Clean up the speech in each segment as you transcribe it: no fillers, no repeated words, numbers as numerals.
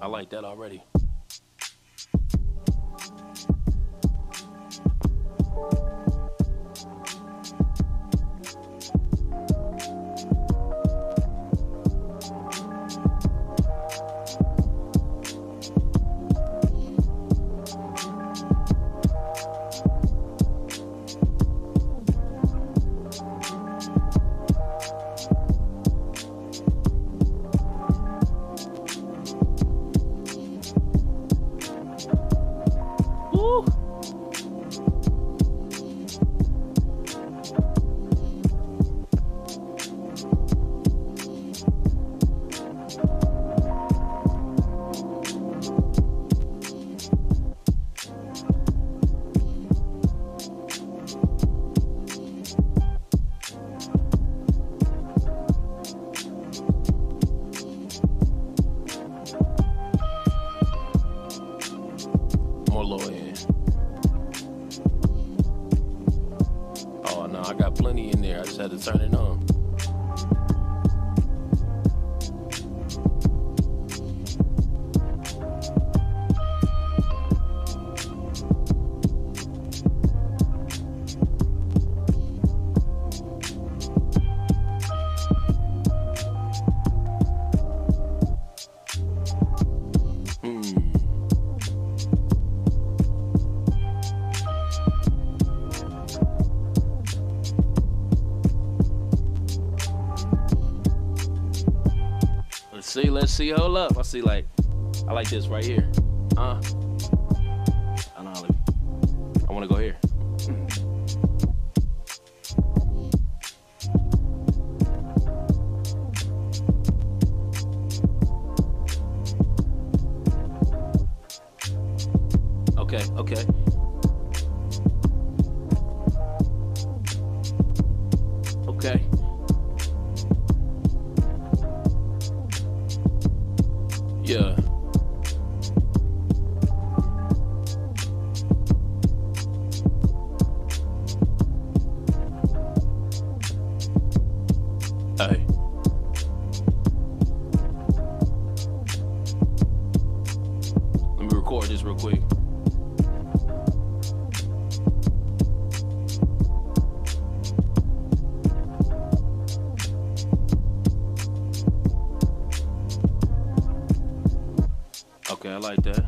I like that already. More low end. Oh no, I got plenty in there. I just had to turn it on. Let's see, hold up. I like this right here. I want to go here. Okay. Yeah. Hey. Let me record this real quick. Okay, I like that.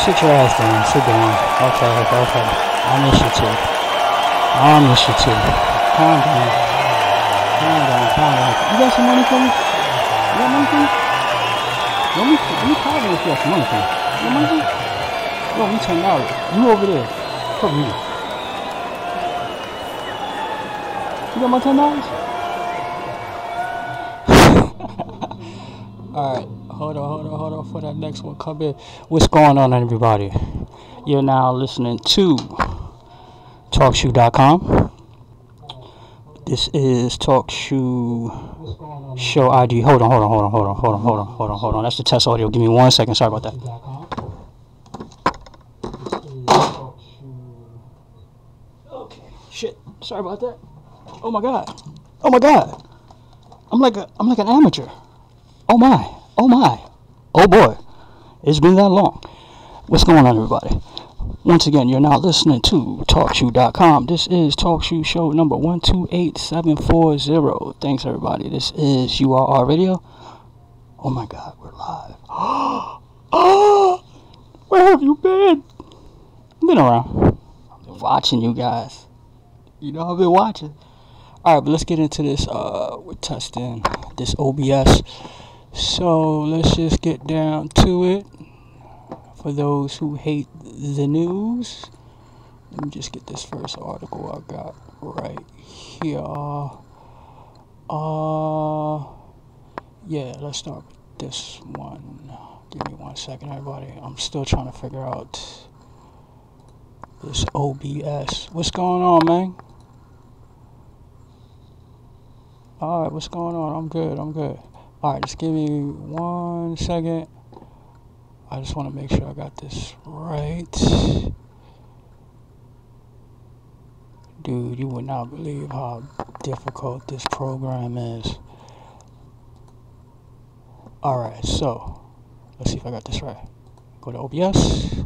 Sit your ass down, sit down. Okay. I miss you too. Calm down. You got some money for me? You got money for me? Let me call you if you got some money for me. You got money for me? Yo, we $10. You over there. Come here. You got my $10? Alright. Hold on for that next one. Come in. What's going on, everybody? You're now listening to TalkShoe.com. This is TalkShoe Show ID. Hold on. That's the test audio. Give me 1 second. Sorry about that. Okay. Shit. Sorry about that. Oh my god. I'm like an amateur. Oh my. Oh boy. It's been that long. What's going on, everybody? Once again, you're now listening to TalkShoe.com. This is TalkShoe Show number 128740. Thanks, everybody. This is URR Radio. Oh my God, we're live. Oh, where have you been? I've been around. I've been watching you guys. You know, I've been watching. All right, but let's get into this. We're testing this OBS. So let's just get down to it. for those who hate the news. Let me just get this first article I got right here. Yeah, let's start with this one. Give me 1 second, everybody. I'm still trying to figure out this OBS. What's going on, man? Alright, what's going on? I'm good. Alright, just give me 1 second. I just want to make sure I got this right. Dude, you would not believe how difficult this program is. Alright, so let's see if I got this right. Go to OBS.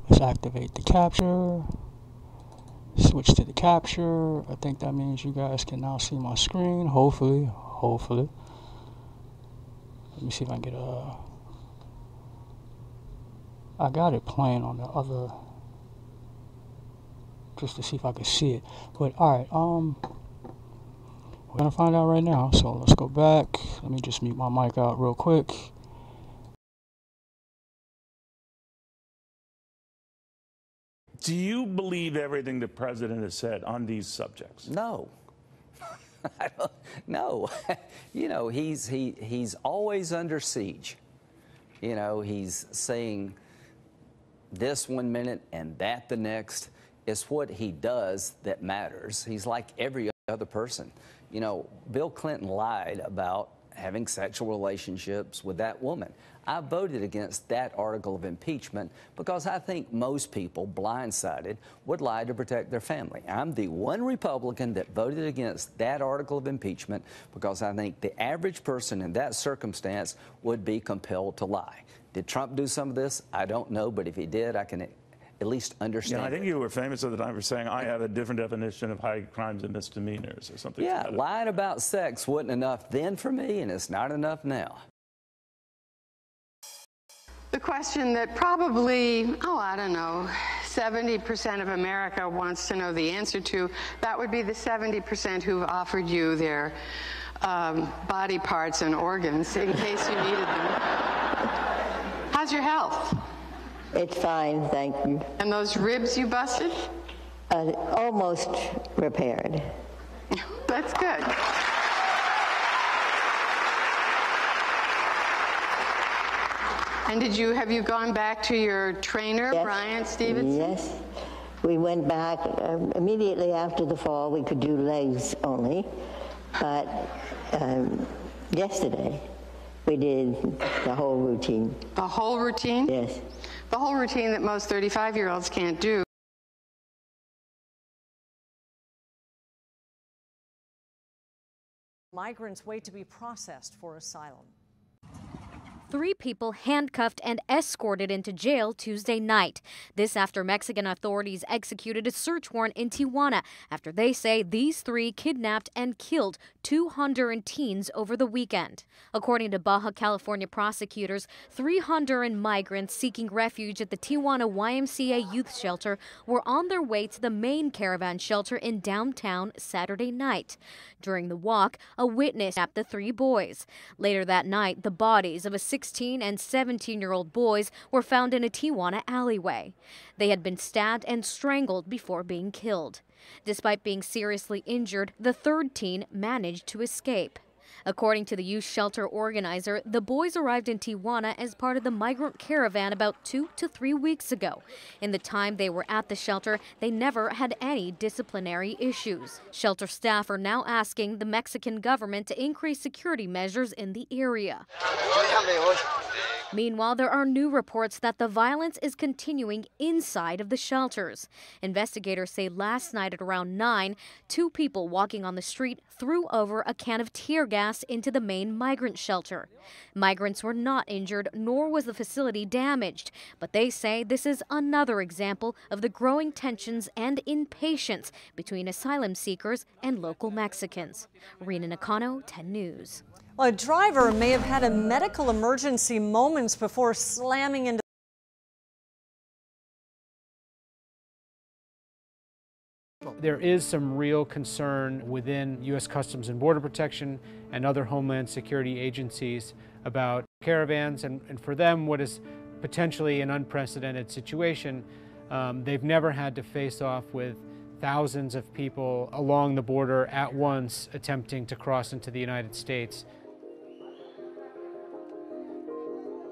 Let's activate the capture. Switch to the capture. I think that means you guys can now see my screen. Hopefully. Let me see if I can get I got it playing on the other, just to see if I can see it. But alright, we're gonna find out right now. So let's go back. Let me just mute my mic out real quick. Do you believe everything the president has said on these subjects? No. I don't, no. You know, he's always under siege. You know, he's saying this 1 minute and that the next. It's what he does that matters. He's like every other person. You know, Bill Clinton lied about having sexual relationships with that woman. I voted against that article of impeachment because I think most people, blindsided, would lie to protect their family. I'm the one Republican that voted against that article of impeachment because I think the average person in that circumstance would be compelled to lie. Did Trump do some of this? I don't know, but if he did, I can at least understand. Yeah, I think you were famous at the time for saying, I have a different definition of high crimes and misdemeanors or something. Yeah, lying about sex wasn't enough then for me, and it's not enough now. The question that probably, I don't know, 70% of America wants to know the answer to, that would be the 70% who've offered you their body parts and organs in case you needed them. How's your health? It's fine, thank you. And those ribs you busted? Almost repaired. That's good. And have you gone back to your trainer, Yes. Brian Stevenson? Yes. We went back immediately after the fall. We could do legs only. But yesterday, we did the whole routine. The whole routine? Yes. The whole routine that most 35-year-olds can't do. Migrants wait to be processed for asylum. 3 people handcuffed and escorted into jail Tuesday night. This after Mexican authorities executed a search warrant in Tijuana after they say these 3 kidnapped and killed 2 Honduran teens over the weekend. According to Baja California prosecutors, 3 Honduran migrants seeking refuge at the Tijuana YMCA youth shelter were on their way to the main caravan shelter in downtown Saturday night. During the walk, a witness kidnapped the 3 boys. Later that night, the bodies of a 16 and 17-year-old boys were found in a Tijuana alleyway. They had been stabbed and strangled before being killed. Despite being seriously injured, the 3rd teen managed to escape. According to the youth shelter organizer, the boys arrived in Tijuana as part of the migrant caravan about 2 to 3 weeks ago. In the time they were at the shelter, they never had any disciplinary issues. Shelter staff are now asking the Mexican government to increase security measures in the area. Meanwhile, there are new reports that the violence is continuing inside of the shelters. Investigators say last night at around 9, 2 people walking on the street threw over a can of tear gas into the main migrant shelter. Migrants were not injured, nor was the facility damaged, but they say this is another example of the growing tensions and impatience between asylum seekers and local Mexicans. Rena Nakano, 10 News. Well, a driver may have had a medical emergency moments before slamming into There is some real concern within U.S. Customs and Border Protection and other Homeland Security agencies about caravans, and for them what is potentially an unprecedented situation. They've never had to face off with thousands of people along the border at once attempting to cross into the United States.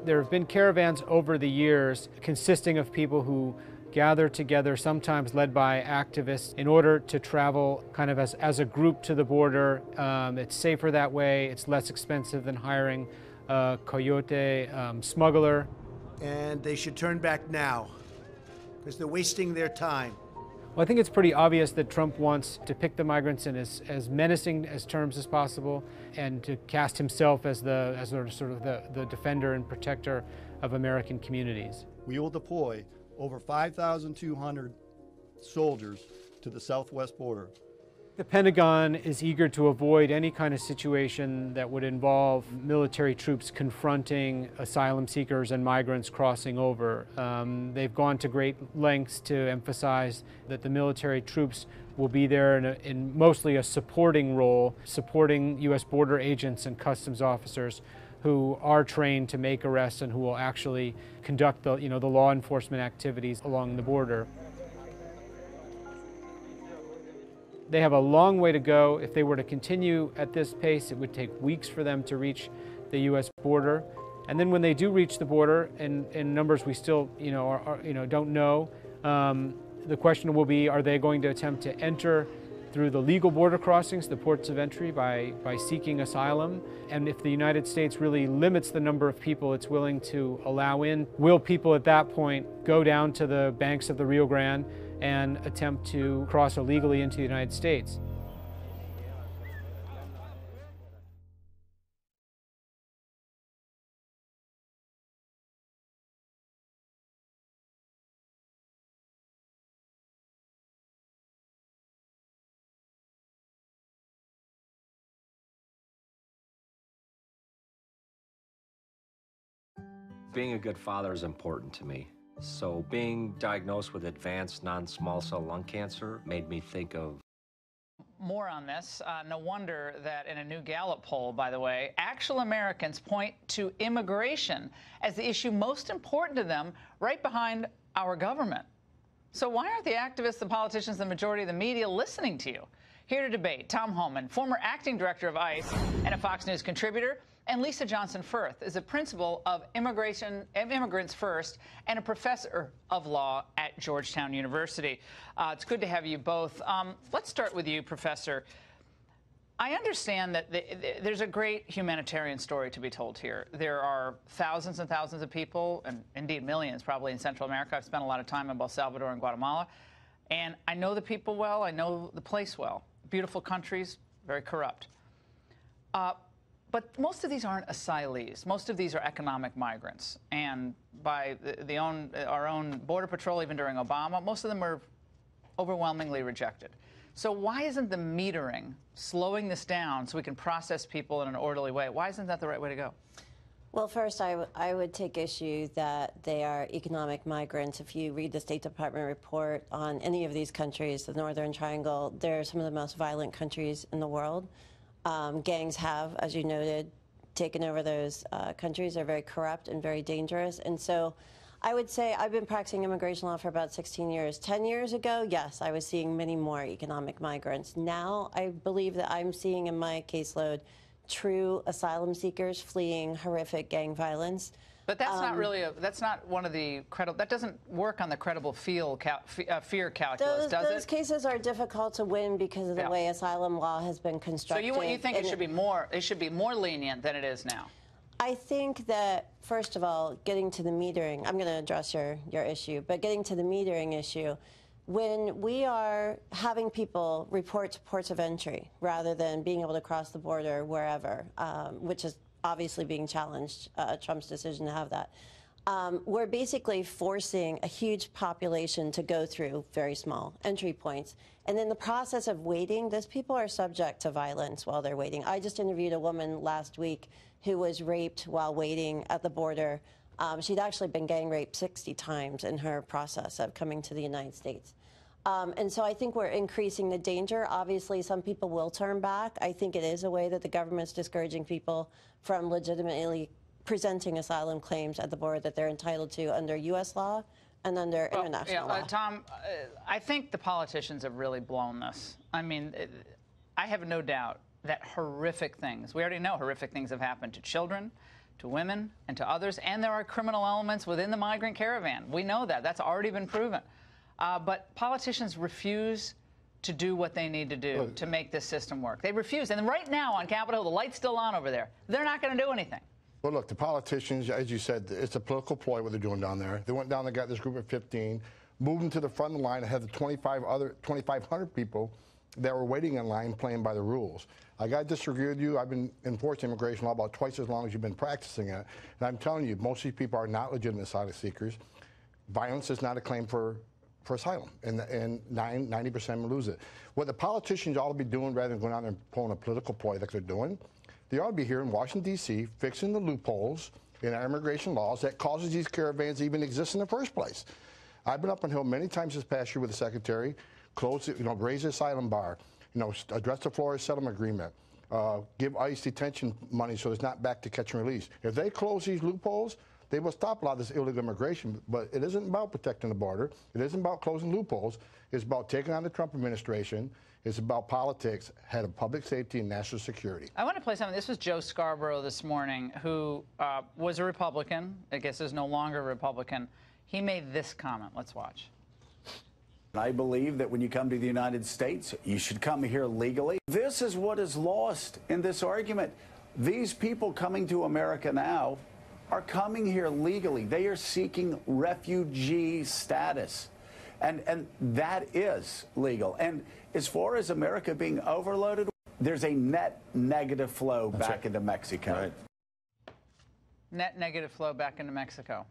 There have been caravans over the years consisting of people who gather together, sometimes led by activists, in order to travel kind of as a group to the border. It's safer that way. It's less expensive than hiring a coyote smuggler. And they should turn back now, because they're wasting their time. Well, I think it's pretty obvious that Trump wants to pick the migrants in as menacing as terms as possible, and to cast himself as the defender and protector of American communities. We will deploy over 5,200 soldiers to the southwest border. The Pentagon is eager to avoid any kind of situation that would involve military troops confronting asylum seekers and migrants crossing over. They've gone to great lengths to emphasize that the military troops will be there in mostly a supporting role, supporting U.S. border agents and customs officers who are trained to make arrests and who will actually conduct the law enforcement activities along the border. They have a long way to go. If they were to continue at this pace, it would take weeks for them to reach the U.S. border. And then when they do reach the border, in numbers we still don't know, the question will be, are they going to attempt to enter through the legal border crossings, the ports of entry, by seeking asylum? And if the United States really limits the number of people it's willing to allow in, will people at that point go down to the banks of the Rio Grande and attempt to cross illegally into the United States? Being a good father is important to me. So being diagnosed with advanced non-small cell lung cancer made me think of... More on this. No wonder that in a new Gallup poll, by the way, actual Americans point to immigration as the issue most important to them, right behind our government. So why aren't the activists, the politicians, the majority of the media listening to you? Here to debate, Tom Homan, former acting director of ICE and a Fox News contributor, and Lisa Johnson-Firth is a principal of Immigrants First and a professor of law at Georgetown University. It's good to have you both. Let's start with you, Professor. I understand that there's a great humanitarian story to be told here. There are thousands and thousands of people, and indeed millions probably in Central America. I've spent a lot of time in both Salvador and Guatemala, and I know the people well. I know the place well. Beautiful countries, very corrupt. But most of these aren't asylees. Most of these are economic migrants. And by our own Border Patrol, even during Obama, most of them were overwhelmingly rejected. So why isn't the metering slowing this down so we can process people in an orderly way? Why isn't that the right way to go? Well, first, I would take issue that they are economic migrants. If you read the State Department report on any of these countries, the Northern Triangle, they're some of the most violent countries in the world. Gangs have, as you noted, taken over those countries. They're very corrupt and very dangerous. And so I would say I've been practicing immigration law for about 16 years. 10 years ago, yes, I was seeing many more economic migrants. Now I believe that I'm seeing in my caseload true asylum seekers fleeing horrific gang violence. But that's not really that's not one of the credible, that doesn't work on the credible fear calculus, does it? Those cases are difficult to win because of the way asylum law has been constructed. So you think it should be more lenient than it is now? I think that, first of all, getting to the metering, I'm going to address your issue, but getting to the metering issue, when we are having people report to ports of entry rather than being able to cross the border wherever, which is obviously being challenged, Trump's decision to have that, we're basically forcing a huge population to go through very small entry points. And in the process of waiting, those people are subject to violence while they're waiting. I just interviewed a woman last week who was raped while waiting at the border. She'd actually been gang raped 60 times in her process of coming to the United States. And so I think we're increasing the danger. Obviously, some people will turn back. I think it is a way that the government's discouraging people from legitimately presenting asylum claims at the border that they're entitled to under U.S. law and under international law. Tom, I think the politicians have really blown this. I mean, I have no doubt that horrific things, we already know horrific things have happened to children, to women, and to others, and there are criminal elements within the migrant caravan. We know that. That's already been proven. But politicians refuse to do what they need to do to make this system work. They refuse. And right now on Capitol Hill, the light's still on over there. They're not going to do anything. Well, look, the politicians, as you said, it's a political ploy what they're doing down there. They went down and got this group of 15, moved them to the front of the line and had the 2,500 people that were waiting in line playing by the rules. I got to disagree with you. I've been enforcing immigration law about twice as long as you've been practicing it. And I'm telling you, most of these people are not legitimate asylum seekers. Violence is not a claim for asylum, and 90% lose it. What the politicians ought to be doing, rather than going out there and pulling a political ploy like they're doing, they ought to be here in Washington, D.C., fixing the loopholes in our immigration laws that causes these caravans to even exist in the first place. I've been up on Hill many times this past year with the Secretary, close it, raise the asylum bar, address the Florida settlement agreement, give ICE detention money so it's not back to catch and release. If they close these loopholes, they will stop a lot of this illegal immigration, but it isn't about protecting the border. It isn't about closing loopholes. It's about taking on the Trump administration. It's about politics, head of public safety and national security. I want to play something. This was Joe Scarborough this morning, who was a Republican, I guess is no longer a Republican. He made this comment. Let's watch. I believe that when you come to the United States, you should come here legally. This is what is lost in this argument. These people coming to America now are coming here legally. They are seeking refugee status. And that is legal. And as far as America being overloaded, there's a net negative flow back into Mexico. Right. Net negative flow back into Mexico.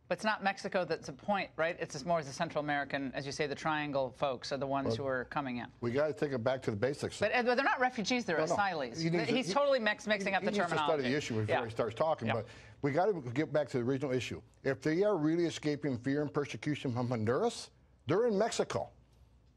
But it's not Mexico that's the point, right? It's just more as the Central American, as you say, the triangle folks are the ones who are coming in. We got to take it back to the basics. But they're not refugees, they're asylees. He's totally mixing up the terminology. He needs to study the issue before he starts talking, but we got to get back to the original issue. If they are really escaping fear and persecution from Honduras, they're in Mexico.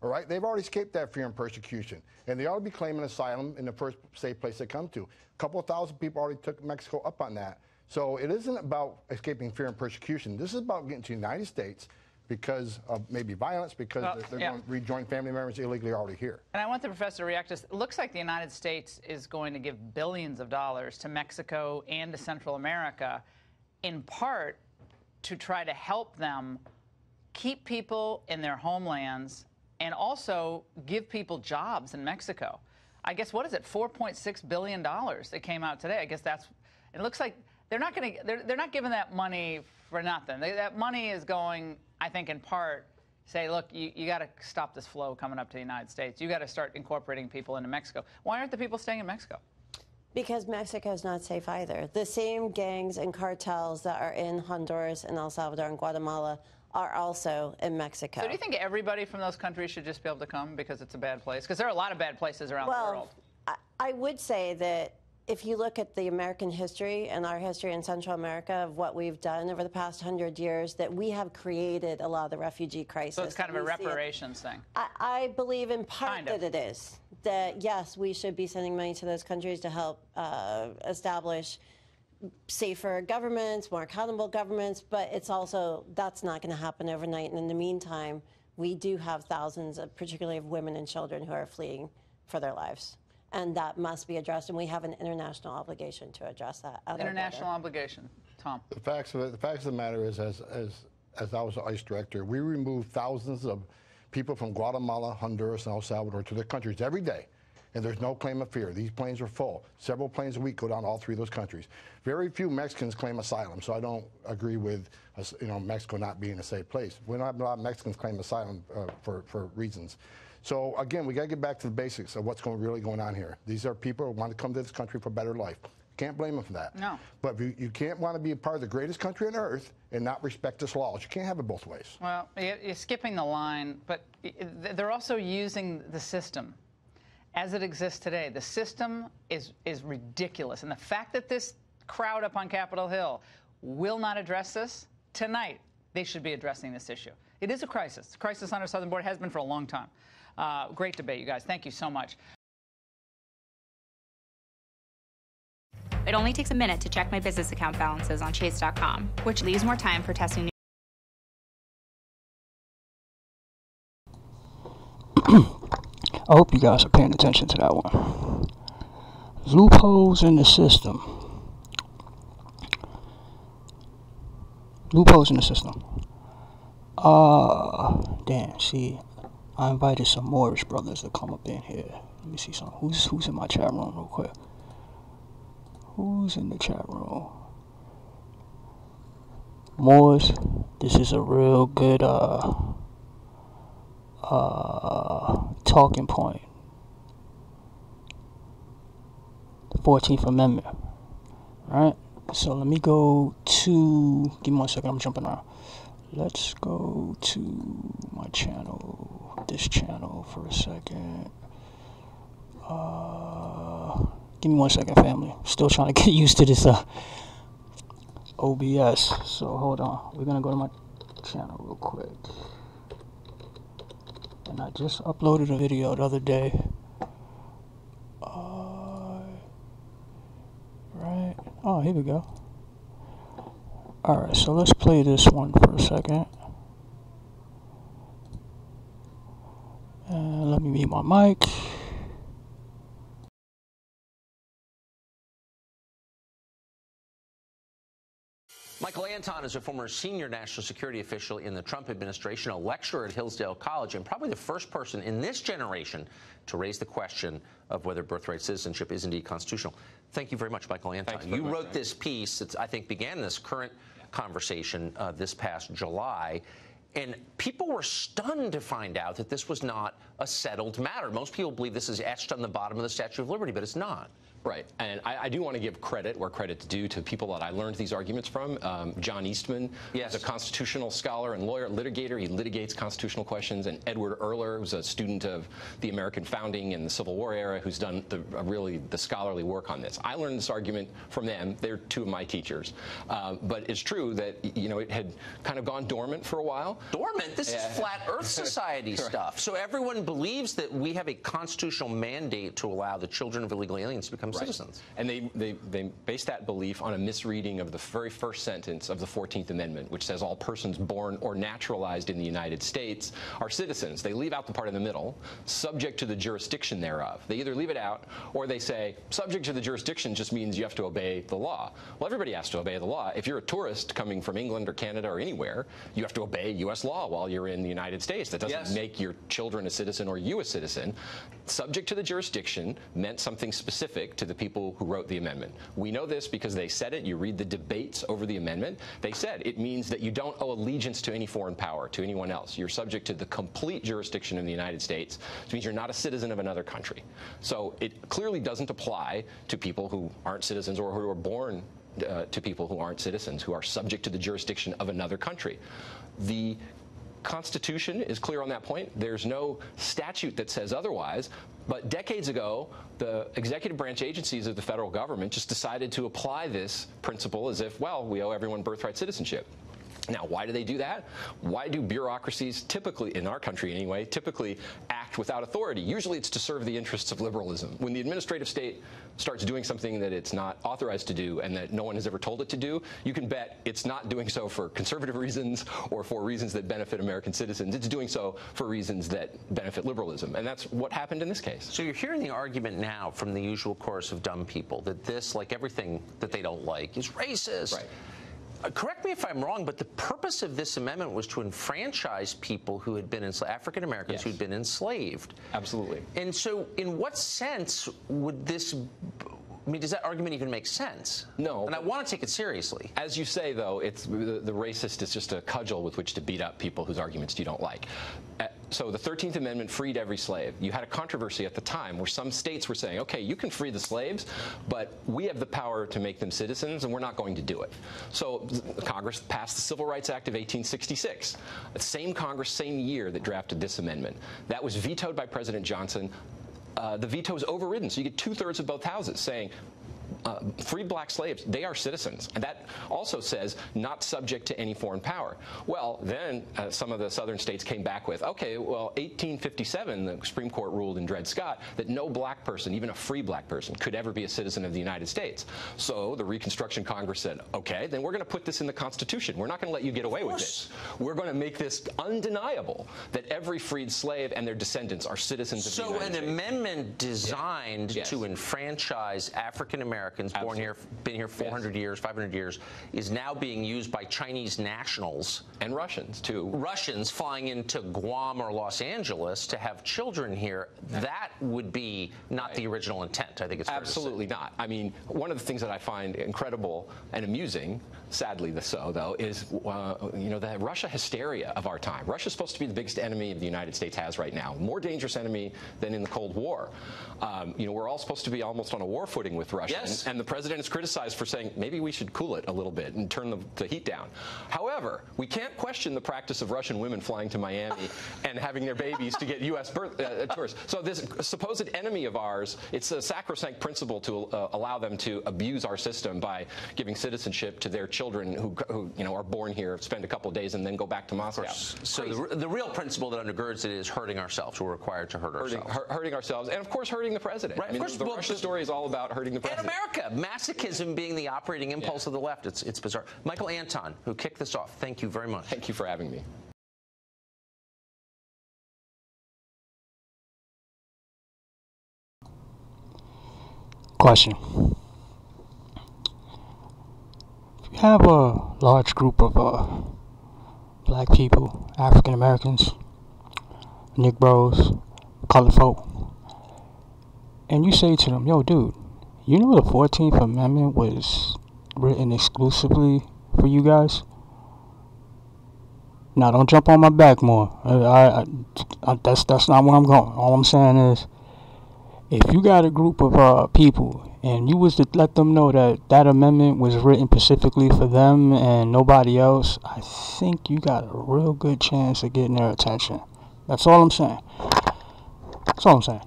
All right? They've already escaped that fear and persecution. And they ought to be claiming asylum in the first safe place they come to. A couple of thousand people already took Mexico up on that. So it isn't about escaping fear and persecution. This is about getting to the United States because of maybe violence, because they're going to rejoin family members illegally already here. And I want the professor to react to this. It looks like the United States is going to give billions of dollars to Mexico and to Central America, in part to try to help them keep people in their homelands and also give people jobs in Mexico. I guess, what is it, $4.6 billion that came out today? I guess that's, it looks like they're not going to, they're not giving that money for nothing. That money is going, I think, in part, say, look, you got to stop this flow coming up to the United States. You got to start incorporating people into Mexico. Why aren't the people staying in Mexico? Because Mexico is not safe either. The same gangs and cartels that are in Honduras and El Salvador and Guatemala are also in Mexico. So do you think everybody from those countries should just be able to come because it's a bad place? Because there are a lot of bad places around the world. I would say that if you look at the American history and our history in Central America of what we've done over the past 100 years, that we have created a lot of the refugee crisis. So it's kind of a reparations thing. I believe in part that it is. That, yes, we should be sending money to those countries to help establish safer governments, more accountable governments, but it's also, that's not going to happen overnight. And in the meantime, we do have thousands, particularly of women and children, who are fleeing for their lives. And that must be addressed, and we have an international obligation to address that. International obligation. Tom. The facts of the matter is, as I was the ICE director, we removed thousands of people from Guatemala, Honduras, and El Salvador to their countries every day, and there's no claim of fear. These planes are full. Several planes a week go down to all three of those countries. Very few Mexicans claim asylum, so I don't agree with Mexico not being a safe place. We don't have a lot of Mexicans claim asylum for reasons. So, again, we got to get back to the basics of what's really going on here. These are people who want to come to this country for a better life. Can't blame them for that. No. But you can't want to be a part of the greatest country on earth and not respect its laws. You can't have it both ways. Well, you're skipping the line, but they're also using the system as it exists today. The system is ridiculous. And the fact that this crowd up on Capitol Hill will not address this, tonight they should be addressing this issue. It is a crisis. The crisis on our southern border has been for a long time. Great debate, you guys. Thank you so much. It only takes a minute to check my business account balances on Chase.com, which leaves more time for testing new. I hope you guys are paying attention to that one. Loopholes in the system. Loopholes in the system. Damn, see, I invited some Moorish brothers to come up in here. Let me see some. Who's in my chat room real quick? Who's in the chat room? Moors, this is a real good talking point. The 14th Amendment. Right? So let me go to, give me 1 second, I'm jumping around. Let's go to my channel, this channel for a second. Give me 1 second, family. Still trying to get used to this OBS. So hold on. We're gonna go to my channel real quick. And I just uploaded a video the other day. Right. Oh, here we go. Alright, so let's play this one for a second. And let me mute my mic. Michael Anton is a former senior national security official in the Trump administration, a lecturer at Hillsdale College, and probably the first person in this generation to raise the question of whether birthright citizenship is indeed constitutional. Thank you very much, Michael Anton. You wrote this piece that I think began this current conversation this past July, and people were stunned to find out that this was not a settled matter. Most people believe this is etched on the bottom of the Statue of Liberty, but it's not. Right, and I do want to give credit where credit's due to people that I learned these arguments from. John Eastman is a constitutional scholar and lawyer, litigator. He litigates constitutional questions. And Edward Erler, who's a student of the American founding and the Civil War era, who's done really the scholarly work on this. I learned this argument from them. They're two of my teachers. But it's true that, you know, it had kind of gone dormant for a while. Dormant? This is Flat Earth Society stuff. So everyone believes that we have a constitutional mandate to allow the children of illegal aliens to become citizens. And they base that belief on a misreading of the very first sentence of the 14th Amendment, which says all persons born or naturalized in the United States are citizens. They leave out the part in the middle, subject to the jurisdiction thereof. They either leave it out or they say subject to the jurisdiction just means you have to obey the law. Well, everybody has to obey the law. If you're a tourist coming from England or Canada or anywhere, you have to obey U.S. law while you're in the United States. That doesn't make your children a citizen or you a citizen. Subject to the jurisdiction meant something specific to the people who wrote the amendment. We know this because they said it. You read the debates over the amendment. They said it means that you don't owe allegiance to any foreign power, to anyone else. You're subject to the complete jurisdiction of the United States, which means you're not a citizen of another country. So it clearly doesn't apply to people who aren't citizens or who are born to people who aren't citizens, who are subject to the jurisdiction of another country. The Constitution is clear on that point. There's no statute that says otherwise. But decades ago, the executive branch agencies of the federal government just decided to apply this principle as if, well, we owe everyone birthright citizenship. Now, why do they do that? Why do bureaucracies typically, in our country anyway, typically act without authority? Usually it's to serve the interests of liberalism. When the administrative state starts doing something that it's not authorized to do and that no one has ever told it to do, you can bet it's not doing so for conservative reasons or for reasons that benefit American citizens. It's doing so for reasons that benefit liberalism. And that's what happened in this case. So you're hearing the argument now from the usual chorus of dumb people that this, like everything that they don't like, is racist. Right. Correct me if I'm wrong, but the purpose of this amendment was to enfranchise people who had been African Americans who'd been enslaved. Absolutely. And so, in what sense would this? I mean, does that argument even make sense? No. And I want to take it seriously. As you say, though, it's the racist is just a cudgel with which to beat up people whose arguments you don't like. So the 13th Amendment freed every slave. You had a controversy at the time where some states were saying, okay, you can free the slaves, but we have the power to make them citizens, and we're not going to do it. So Congress passed the Civil Rights Act of 1866, the same Congress, same year that drafted this amendment. That was vetoed by President Johnson. The veto was overridden, so you get 2/3 of both houses saying, freed black slaves, they are citizens. And that also says not subject to any foreign power. Well, then some of the southern states came back with, okay, well, 1857, the Supreme Court ruled in Dred Scott that no black person, even a free black person, could ever be a citizen of the United States. So the Reconstruction Congress said, okay, then we're going to put this in the Constitution. We're not going to let you get away with this. We're going to make this undeniable that every freed slave and their descendants are citizens of the United States. So an amendment designed to enfranchise African Americans born here, been here 400 years, 500 years, is now being used by Chinese nationals. And Russians, too. Russians flying into Guam or Los Angeles to have children here. That would be not the original intent, I think it's fair to say. Absolutely not. I mean, one of the things that I find incredible and amusing, sadly so, though, is, you know, the Russia hysteria of our time. Russia's supposed to be the biggest enemy the United States has right now, more dangerous enemy than in the Cold War. You know, we're all supposed to be almost on a war footing with Russia. Yes. And the president is criticized for saying maybe we should cool it a little bit and turn the heat down. However, we can't question the practice of Russian women flying to Miami and having their babies to get U.S. tourists. So this supposed enemy of ours, it's a sacrosanct principle to allow them to abuse our system by giving citizenship to their children who you know, are born here, spend a couple of days, and then go back to Moscow. So the real principle that undergirds it is hurting ourselves. We're required to hurt ourselves. Hurting ourselves, and of course hurting the president. Right, I mean, of course, the Russia story is all about hurting the president. And America, masochism being the operating impulse of the left. It's bizarre. Michael Anton, who kicked this off, thank you very much. Thank you for having me. Question. If you have a large group of black people, African Americans, Negroes, colored folk, and you say to them, yo, dude, you know the 14th Amendment was written exclusively for you guys? Now, don't jump on my back more. That's not where I'm going. All I'm saying is, if you got a group of people and you was to let them know that that amendment was written specifically for them and nobody else, I think you got a real good chance of getting their attention. That's all I'm saying. That's all I'm saying.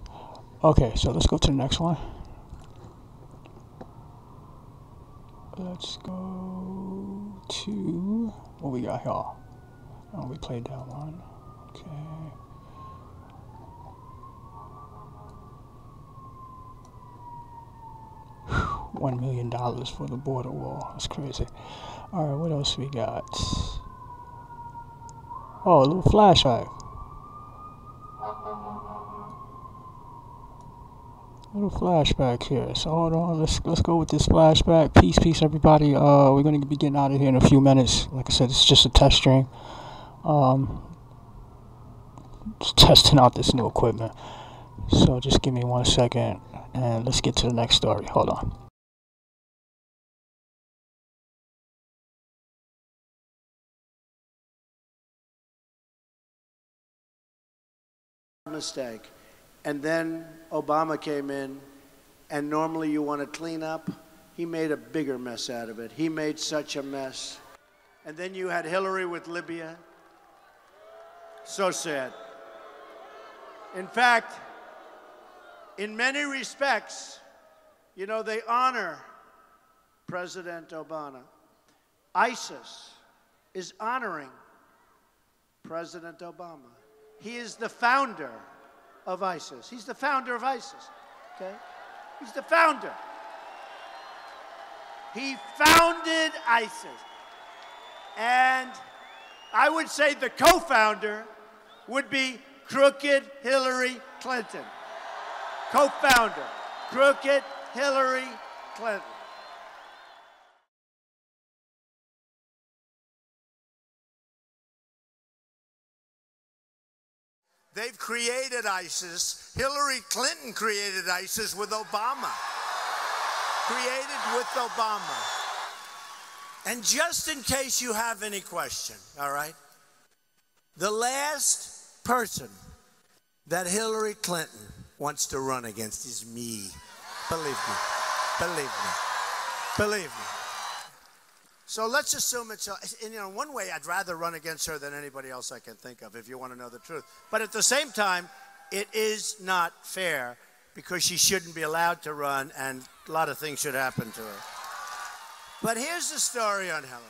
Okay, so let's go to the next one. Let's go to what we got here. Oh, we played that one. Okay. $1 million for the border wall. That's crazy. Alright, what else we got? Oh, a little flashback. Little flashback here. So hold on, let's go with this flashback. Peace, everybody. We're gonna be getting out of here in a few minutes. Like I said, it's just a test stream. Just testing out this new equipment. So just give me 1 second and let's get to the next story. Hold on. Mistake. And then Obama came in, and normally you want to clean up. He made a bigger mess out of it. He made such a mess. And then you had Hillary with Libya. So sad. In fact, in many respects, you know, they honor President Obama. ISIS is honoring President Obama. He is the founder of ISIS. He's the founder of ISIS, okay? He's the founder. He founded ISIS. And I would say the co-founder would be crooked Hillary Clinton. Co-founder, crooked Hillary Clinton. They've created ISIS. Hillary Clinton created ISIS with Obama. Created with Obama. And just in case you have any question, all right? The last person that Hillary Clinton wants to run against is me. Believe me. Believe me. Believe me. So let's assume it's, in one way, I'd rather run against her than anybody else I can think of, if you want to know the truth. But at the same time, it is not fair because she shouldn't be allowed to run, and a lot of things should happen to her. But here's the story on Hillary.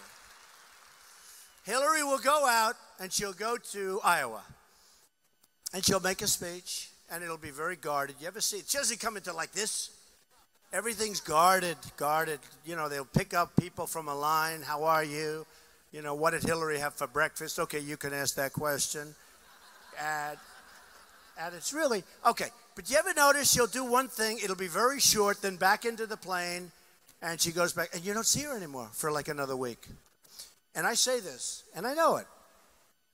Hillary will go out, and she'll go to Iowa, and she'll make a speech, and it'll be very guarded. You ever see it? She doesn't come into like this. Everything's guarded. You know, they'll pick up people from a line. How are you? You know, what did Hillary have for breakfast? Okay, you can ask that question. And it's really, okay. But you ever notice she'll do one thing, it'll be very short, then back into the plane, and she goes back, and you don't see her anymore for like another week. And I say this, and I know it.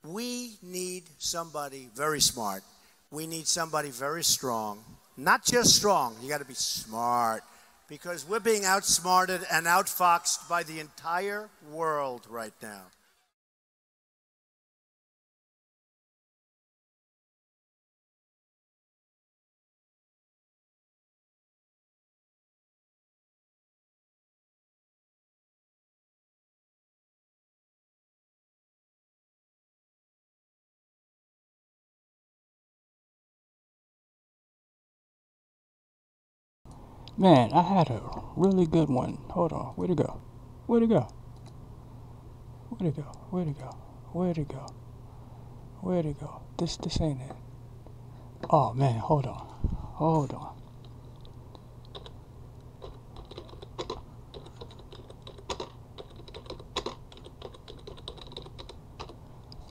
We need somebody very smart. We need somebody very strong. Not just strong, you got to be smart, because we're being outsmarted and outfoxed by the entire world right now. Man, I had a really good one. Hold on. Where'd it go? Where'd it go? Where'd it go? Where'd it go? Where'd it go? Where'd it go? This ain't it. Oh, man. Hold on. Hold on.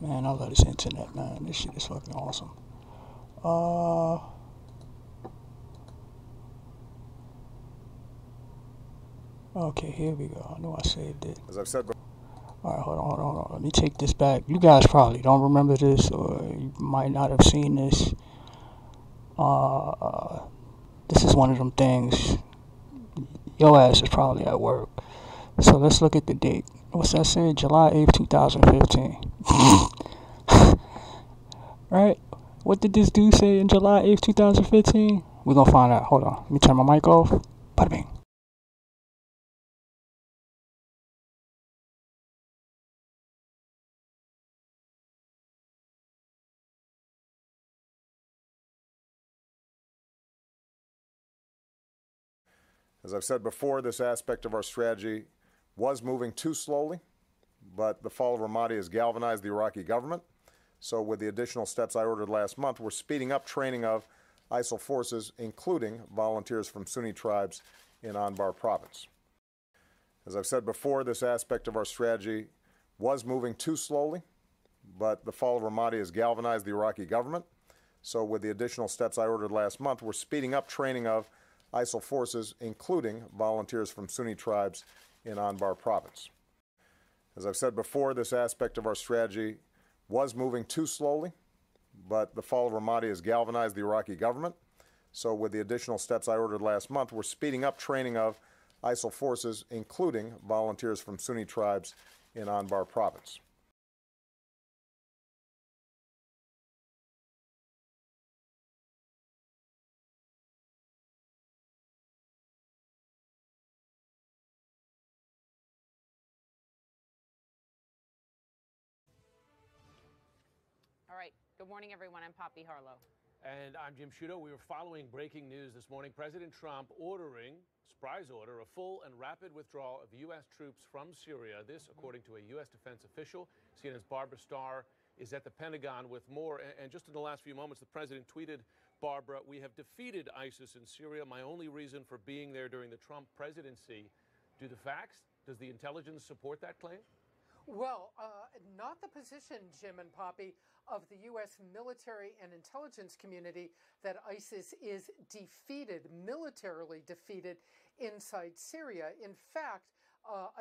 Man, I love this internet, man. This shit is fucking awesome. Okay, here we go. I know I saved it. As I've said before. Alright, hold on. Let me take this back. You guys probably don't remember this, or you might not have seen this. This is one of them things. Your ass is probably at work. So let's look at the date. What's that say? July 8th, 2015. Right? What did this dude say in July 8th, 2015? We're gonna find out. Hold on. Let me turn my mic off. Bada bing. As I've said before, this aspect of our strategy was moving too slowly, but the fall of Ramadi has galvanized the Iraqi government. So with the additional steps I ordered last month, we're speeding up training of ISIL forces, including volunteers from Sunni tribes in Anbar province. As I've said before, this aspect of our strategy was moving too slowly, but the fall of Ramadi has galvanized the Iraqi government. So with the additional steps I ordered last month, we're speeding up training of ISIL forces, including volunteers from Sunni tribes in Anbar province. As I've said before, this aspect of our strategy was moving too slowly, but the fall of Ramadi has galvanized the Iraqi government. So with the additional steps I ordered last month, we're speeding up training of ISIL forces, including volunteers from Sunni tribes in Anbar province. All right. Good morning, everyone. I'm Poppy Harlow. And I'm Jim Sciutto. We were following breaking news this morning. President Trump ordering, surprise order, a full and rapid withdrawal of U.S. troops from Syria. This, according to a U.S. defense official. CNN's Barbara Starr is at the Pentagon with more. And just in the last few moments, the president tweeted, Barbara, we have defeated ISIS in Syria. My only reason for being there during the Trump presidency. Do the facts, does the intelligence support that claim? Well, not the position, Jim and Poppy, of the U.S. military and intelligence community that ISIS is defeated, militarily defeated inside Syria. In fact,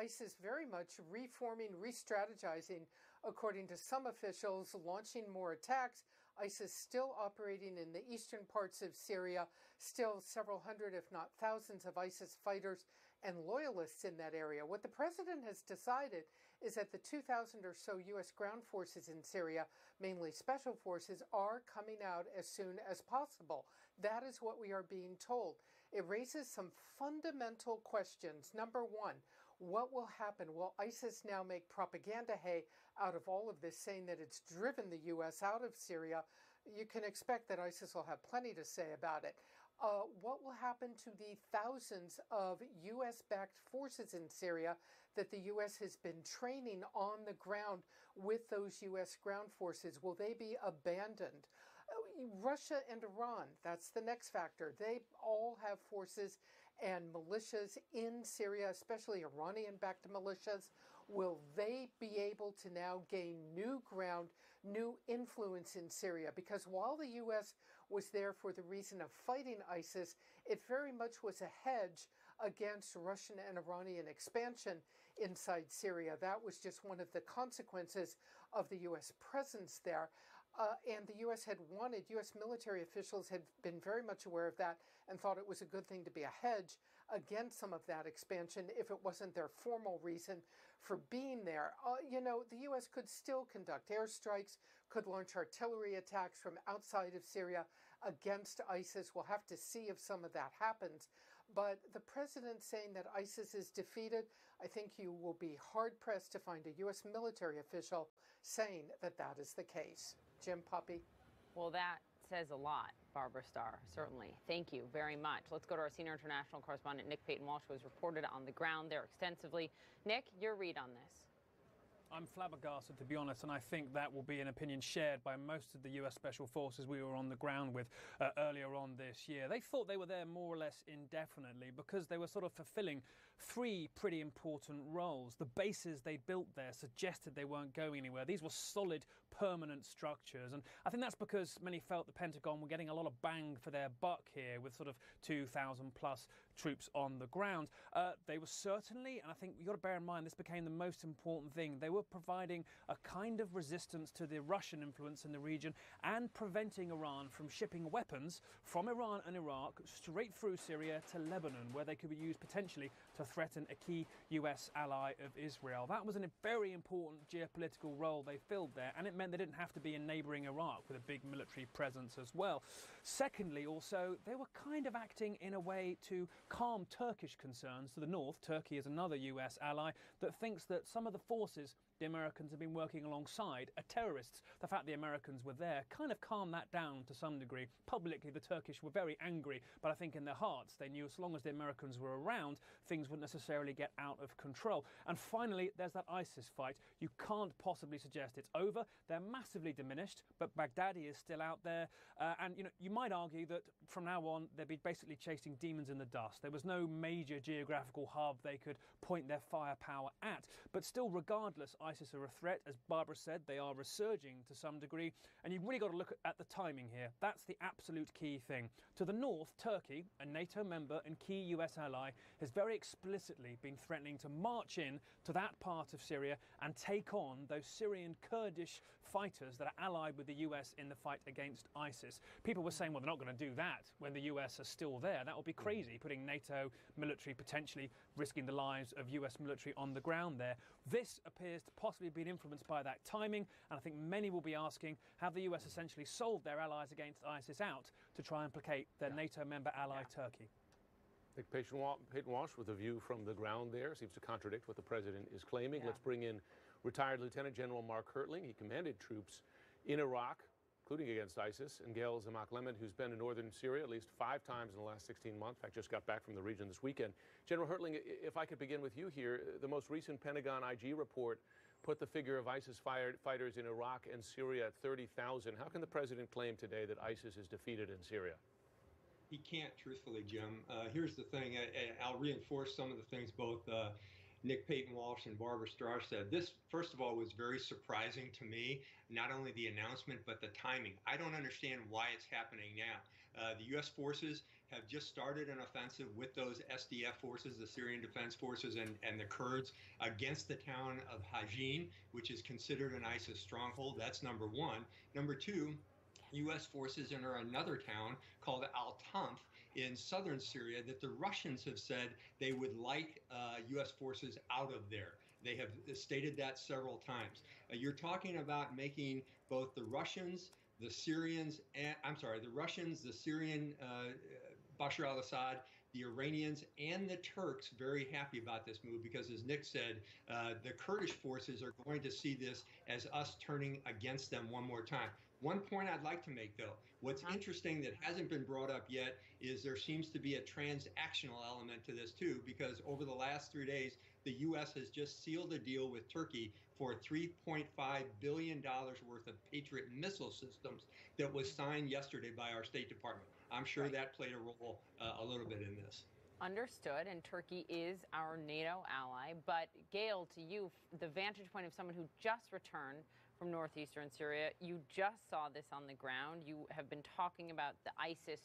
ISIS very much reforming, re-strategizing, according to some officials, launching more attacks. ISIS still operating in the eastern parts of Syria, still several hundred, if not thousands, of ISIS fighters and loyalists in that area. What the president has decided is that the 2,000 or so U.S. ground forces in Syria, mainly special forces, are coming out as soon as possible. That is what we are being told. It raises some fundamental questions. Number one, what will happen? Will ISIS now make propaganda hay out of all of this, saying that it's driven the U.S. out of Syria? You can expect that ISIS will have plenty to say about it. What will happen to the thousands of U.S.-backed forces in Syria that the U.S. has been training on the ground with those U.S. ground forces? Will they be abandoned? Russia and Iran, that's the next factor. They all have forces and militias in Syria, especially Iranian-backed militias. Will they be able to now gain new ground, new influence in Syria? Because while the U.S. was there for the reason of fighting ISIS, it very much was a hedge against Russian and Iranian expansion inside Syria. That was just one of the consequences of the U.S. presence there. And the U.S. U.S. military officials had been very much aware of that and thought it was a good thing to be a hedge against some of that expansion if it wasn't their formal reason for being there. The U.S. could still conduct airstrikes, could launch artillery attacks from outside of Syria against ISIS. We'll have to see if some of that happens. But the president saying that ISIS is defeated, I think you will be hard-pressed to find a U.S. military official saying that that is the case. Jim, Poppy. Well, that says a lot, Barbara Starr, certainly. Thank you very much. Let's go to our senior international correspondent, Nick Payton-Walsh, who has reported on the ground there extensively. Nick, your read on this. I'm flabbergasted, to be honest, and I think that will be an opinion shared by most of the US Special Forces we were on the ground with earlier on this year. They thought they were there more or less indefinitely because they were sort of fulfilling three pretty important roles. The bases they built there suggested they weren't going anywhere. These were solid, permanent structures, and I think that's because many felt the Pentagon were getting a lot of bang for their buck here with sort of 2,000 plus troops on the ground. They were certainly, and I think you've got to bear in mind this became the most important thing, they were providing a kind of resistance to the Russian influence in the region and preventing Iran from shipping weapons from Iran and Iraq straight through Syria to Lebanon, where they could be used potentially to threaten a key US ally of Israel. That was a very important geopolitical role they filled there, and it meant they didn't have to be in neighbouring Iraq with a big military presence as well. Secondly, also, they were kind of acting in a way to calm Turkish concerns to the north. Turkey is another US ally that thinks that some of the forces the Americans have been working alongside are terrorists. The fact the Americans were there kind of calmed that down to some degree. Publicly, the Turkish were very angry, but I think in their hearts they knew as long as the Americans were around, things wouldn't necessarily get out of control. And finally, there's that ISIS fight. You can't possibly suggest it's over. They're massively diminished, but Baghdadi is still out there. And you might argue that from now on, they'd be basically chasing demons in the dust. There was no major geographical hub they could point their firepower at. But still, regardless, ISIS are a threat. As Barbara said, they are resurging to some degree, and you've really got to look at the timing here. That's the absolute key thing. To the north, Turkey, a NATO member and key US ally, has very explicitly been threatening to march in to that part of Syria and take on those Syrian Kurdish fighters that are allied with the US in the fight against ISIS. People were saying, well, they're not going to do that when the US are still there. That would be crazy, putting NATO military potentially risking the lives of US military on the ground there. This appears to possibly been influenced by that timing, and I think many will be asking, have the US essentially sold their allies against ISIS out to try and placate their NATO member ally Turkey? Nick Payton-Walsh with a view from the ground there seems to contradict what the president is claiming. Let's bring in retired Lieutenant General Mark Hertling. He commanded troops in Iraq, including against ISIS, and Gail Zamak-Lemon, who's been in northern Syria at least 5 times in the last 16 months. In fact, just got back from the region this weekend. General Hertling, if I could begin with you here, the most recent Pentagon IG report put the figure of ISIS fighters in Iraq and Syria at 30,000. How can the president claim today that ISIS is defeated in Syria? He can't, truthfully, Jim. Here's the thing. I'll reinforce some of the things both Nick Payton-Walsh and Barbara Starr said. This, first of all, was very surprising to me, not only the announcement, but the timing. I don't understand why it's happening now. The U.S. forces have just started an offensive with those SDF forces, the Syrian Defense Forces, and the Kurds against the town of Hajin, which is considered an ISIS stronghold. That's number one. Number two, U.S. forces enter another town called Al-Tanf in southern Syria that the Russians have said they would like U.S. forces out of there. They have stated that several times. You're talking about making both the Russians, the Syrians, the Russians, the Syrian Bashar al-Assad, the Iranians, and the Turks very happy about this move because, as Nick said, the Kurdish forces are going to see this as us turning against them one more time. One point I'd like to make, though, what's interesting that hasn't been brought up yet is there seems to be a transactional element to this, too, because over the last 3 days, the U.S. has just sealed a deal with Turkey for $3.5 billion worth of Patriot missile systems that was signed yesterday by our State Department. I'm sure that played a role a little bit in this. Understood, and Turkey is our NATO ally. But Gail, to you, the vantage point of someone who just returned from northeastern Syria, you just saw this on the ground. You have been talking about the ISIS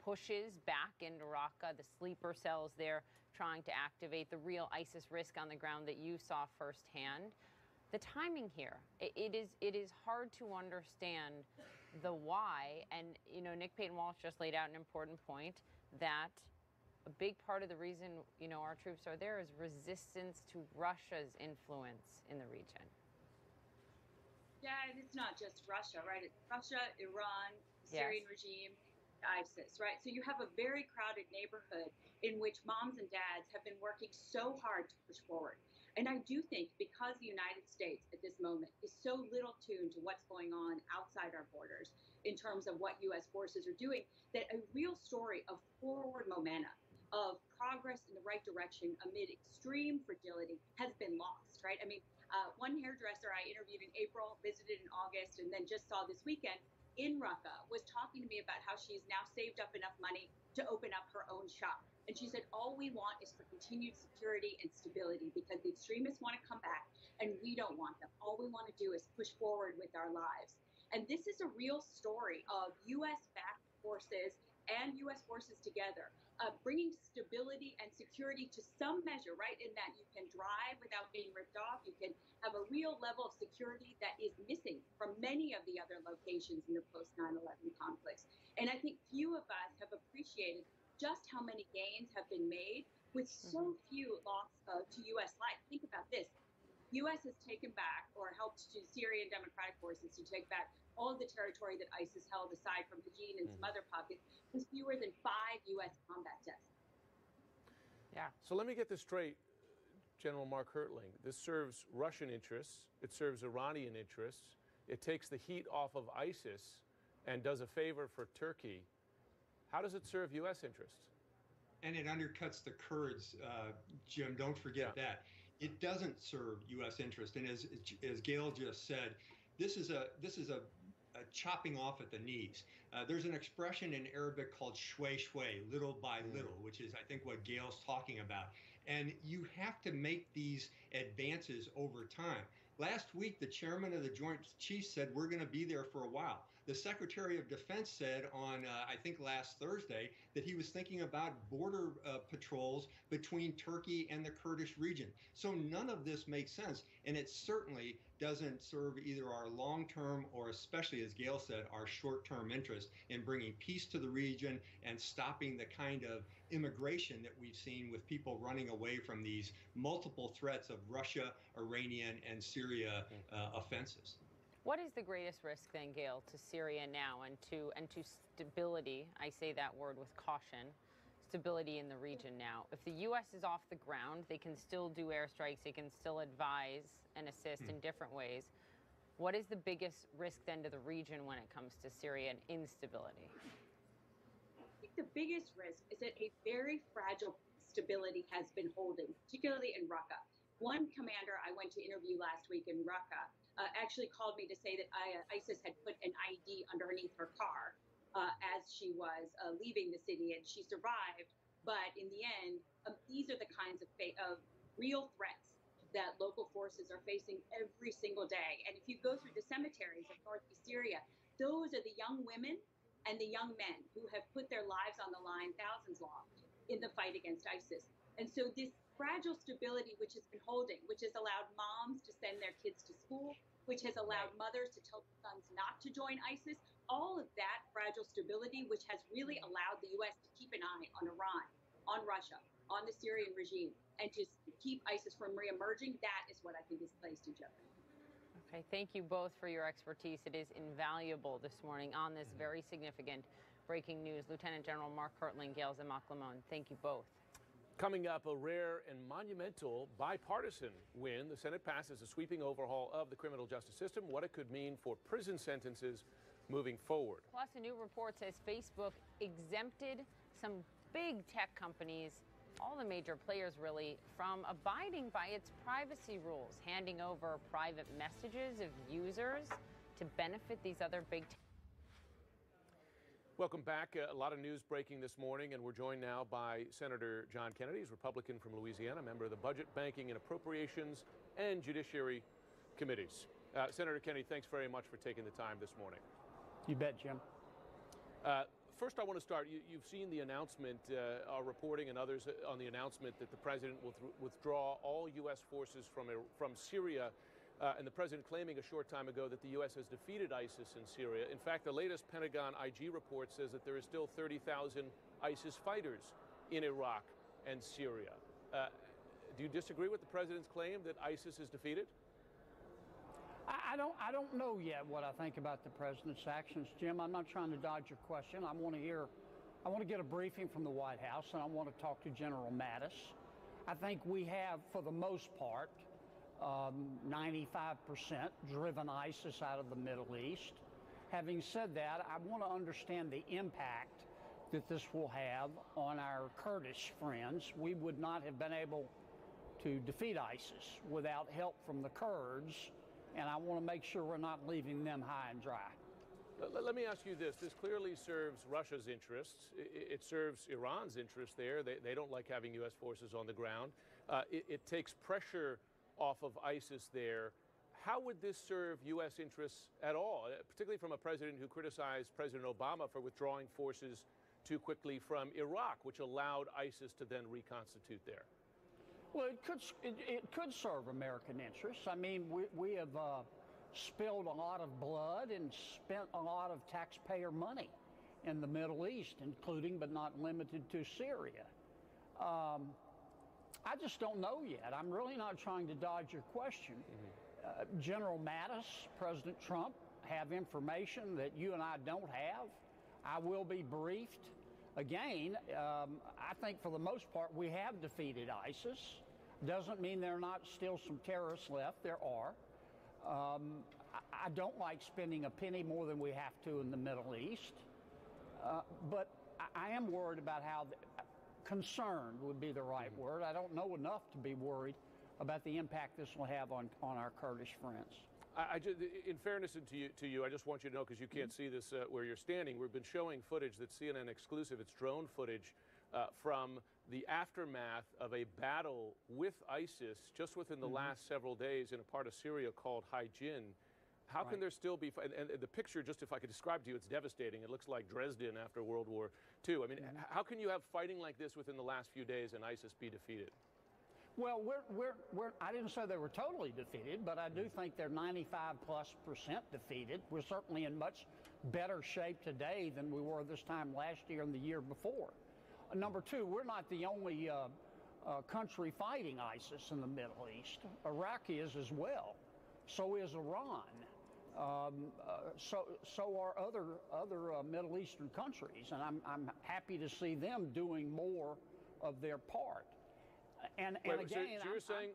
pushes back into Raqqa, the sleeper cells there trying to activate, the real ISIS risk on the ground that you saw firsthand. The timing here, it is hard to understand the why. And, you know, Nick Payton Walsh just laid out an important point that a big part of the reason, you know, our troops are there is resistance to Russia's influence in the region. Yeah, and it's not just Russia, right? It's Russia, Iran, the Syrian regime, ISIS, right? So you have a very crowded neighborhood in which moms and dads have been working so hard to push forward. And I do think because the United States at this moment is so little tuned to what's going on outside our borders in terms of what U.S. forces are doing, that a real story of forward momentum, of progress in the right direction amid extreme fragility has been lost, right? I mean, one hairdresser I interviewed in April, visited in August, and then just saw this weekend in Raqqa was talking to me about how she's now saved up enough money to open up her own shop. And she said, all we want is for continued security and stability because the extremists want to come back and we don't want them. All we want to do is push forward with our lives. And this is a real story of U.S.-backed forces and U.S. forces together, bringing stability and security to some measure, right, in that you can drive without being ripped off. You can have a real level of security that is missing from many of the other locations in the post-9/11 conflicts. And I think few of us have appreciated just how many gains have been made with so few loss to U.S. life. Think about this. U.S. has taken back or helped to Syrian Democratic Forces to take back all of the territory that ISIS held aside from Hajin and some other pockets with fewer than 5 U.S. combat deaths. Yeah. So let me get this straight, General Mark Hertling. This serves Russian interests. It serves Iranian interests. It takes the heat off of ISIS and does a favor for Turkey. How does it serve U.S. interests? And it undercuts the Kurds, Jim. Don't forget that. It doesn't serve U.S. interest. And as Gail just said, this is a chopping off at the knees. There's an expression in Arabic called shway shway, little by little, which is, I think, what Gail's talking about. And you have to make these advances over time. Last week, the chairman of the Joint Chiefs said, we're going to be there for a while. The Secretary of Defense said on, I think last Thursday, that he was thinking about border patrols between Turkey and the Kurdish region. So none of this makes sense. And it certainly doesn't serve either our long-term or, especially as Gail said, our short-term interest in bringing peace to the region and stopping the kind of immigration that we've seen with people running away from these multiple threats of Russia, Iranian, and Syria offenses. What is the greatest risk then, Gail, to Syria now and to stability? I say that word with caution. Stability in the region now. If the U.S. is off the ground, they can still do airstrikes. They can still advise and assist in different ways. What is the biggest risk then to the region when it comes to Syrian instability? I think the biggest risk is that a very fragile stability has been holding, particularly in Raqqa. One commander I went to interview last week in Raqqa actually called me to say that ISIS had put an ID underneath her car as she was leaving the city, and she survived. But in the end, these are the kinds of real threats that local forces are facing every single day. And if you go through the cemeteries of northeast Syria, those are the young women and the young men who have put their lives on the line, thousands long, in the fight against ISIS. And so this fragile stability which has been holding, which has allowed moms to send their kids to school, which has allowed mothers to tell their sons not to join ISIS, all of that fragile stability, which has really allowed the U.S. to keep an eye on Iran, on Russia, on the Syrian regime, and to keep ISIS from reemerging, that is what I think is placed in jeopardy. Okay, thank you both for your expertise. It is invaluable this morning on this very significant breaking news. Lieutenant General Mark Hertling, Gail Zimok-Limon, thank you both. Coming up, a rare and monumental bipartisan win. The Senate passes a sweeping overhaul of the criminal justice system, what it could mean for prison sentences moving forward. Plus, a new report says Facebook exempted some big tech companies, all the major players really, from abiding by its privacy rules, handing over private messages of users to benefit these other big tech. Welcome back. A lot of news breaking this morning, and we're joined now by Senator John Kennedy, he's Republican from Louisiana, member of the Budget, Banking, and Appropriations and Judiciary Committees. Senator Kennedy, thanks very much for taking the time this morning. You bet, Jim. First, I want to start. You've seen the announcement, our reporting and others on the announcement that the president will withdraw all U.S. forces from Syria, and the president claiming a short time ago that the U.S. has defeated ISIS in Syria. In fact, the latest Pentagon IG report says that there is still 30,000 ISIS fighters in Iraq and Syria. Do you disagree with the president's claim that ISIS is defeated? I don't know yet what I think about the president's actions, Jim. I'm not trying to dodge your question. I want to get a briefing from the White House, and I want to talk to General Mattis. I think we have, for the most part, 95% driven ISIS out of the Middle East. Having said that, I want to understand the impact that this will have on our Kurdish friends. We would not have been able to defeat ISIS without help from the Kurds, and I want to make sure we're not leaving them high and dry. Let me ask you this. This clearly serves Russia's interests. It serves Iran's interests there. They don't like having U.S. forces on the ground. It takes pressure off of ISIS there. How would this serve U.S. interests at all, particularly from a president who criticized President Obama for withdrawing forces too quickly from Iraq, which allowed ISIS to then reconstitute there? Well, it could serve American interests. I mean, we have spilled a lot of blood and spent a lot of taxpayer money in the Middle East, including but not limited to Syria. I just don't know yet. I'm really not trying to dodge your question. General Mattis, President Trump have information that you and I don't have. I will be briefed. Again, I think for the most part we have defeated ISIS. Doesn't mean there are not still some terrorists left. There are. I don't like spending a penny more than we have to in the Middle East. But I am worried about how, concerned would be the right word. I don't know enough to be worried about the impact this will have on our Kurdish friends. In fairness to you, I just want you to know, because you can't see this where you're standing, we've been showing footage that's CNN exclusive. It's drone footage from the aftermath of a battle with ISIS just within the last several days in a part of Syria called Hijin. How can there still be, and the picture, just if I could describe to you, it's devastating. It looks like Dresden after World War II. I mean, how can you have fighting like this within the last few days and ISIS be defeated? Well, I didn't say they were totally defeated, but I do think they're 95+% defeated. We're certainly in much better shape today than we were this time last year and the year before. Number two, we're not the only country fighting ISIS in the Middle East. Iraq is as well. So is Iran. So are other Middle Eastern countries, and I'm happy to see them doing more of their part. And again, so you're saying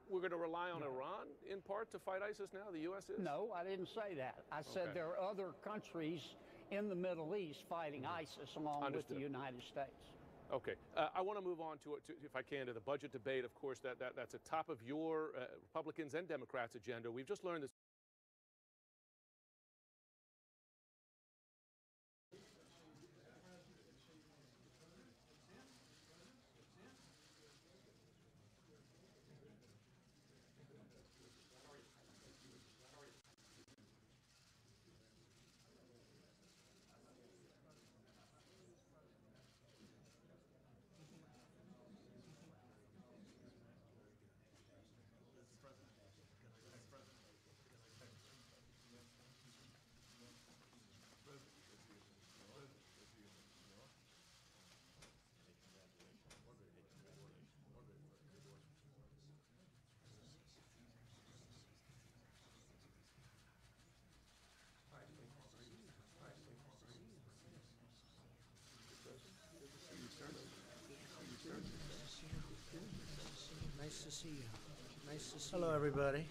we're going to rely on Iran in part to fight ISIS now? The U.S. is? No, I didn't say that. I said there are other countries in the Middle East fighting ISIS along with the United States. Okay. I want to move on to, if I can, to the budget debate. Of course, that's a top of your Republicans and Democrats' agenda. We've just learned this. Nice to see you. Nice to see you. Hello, everybody.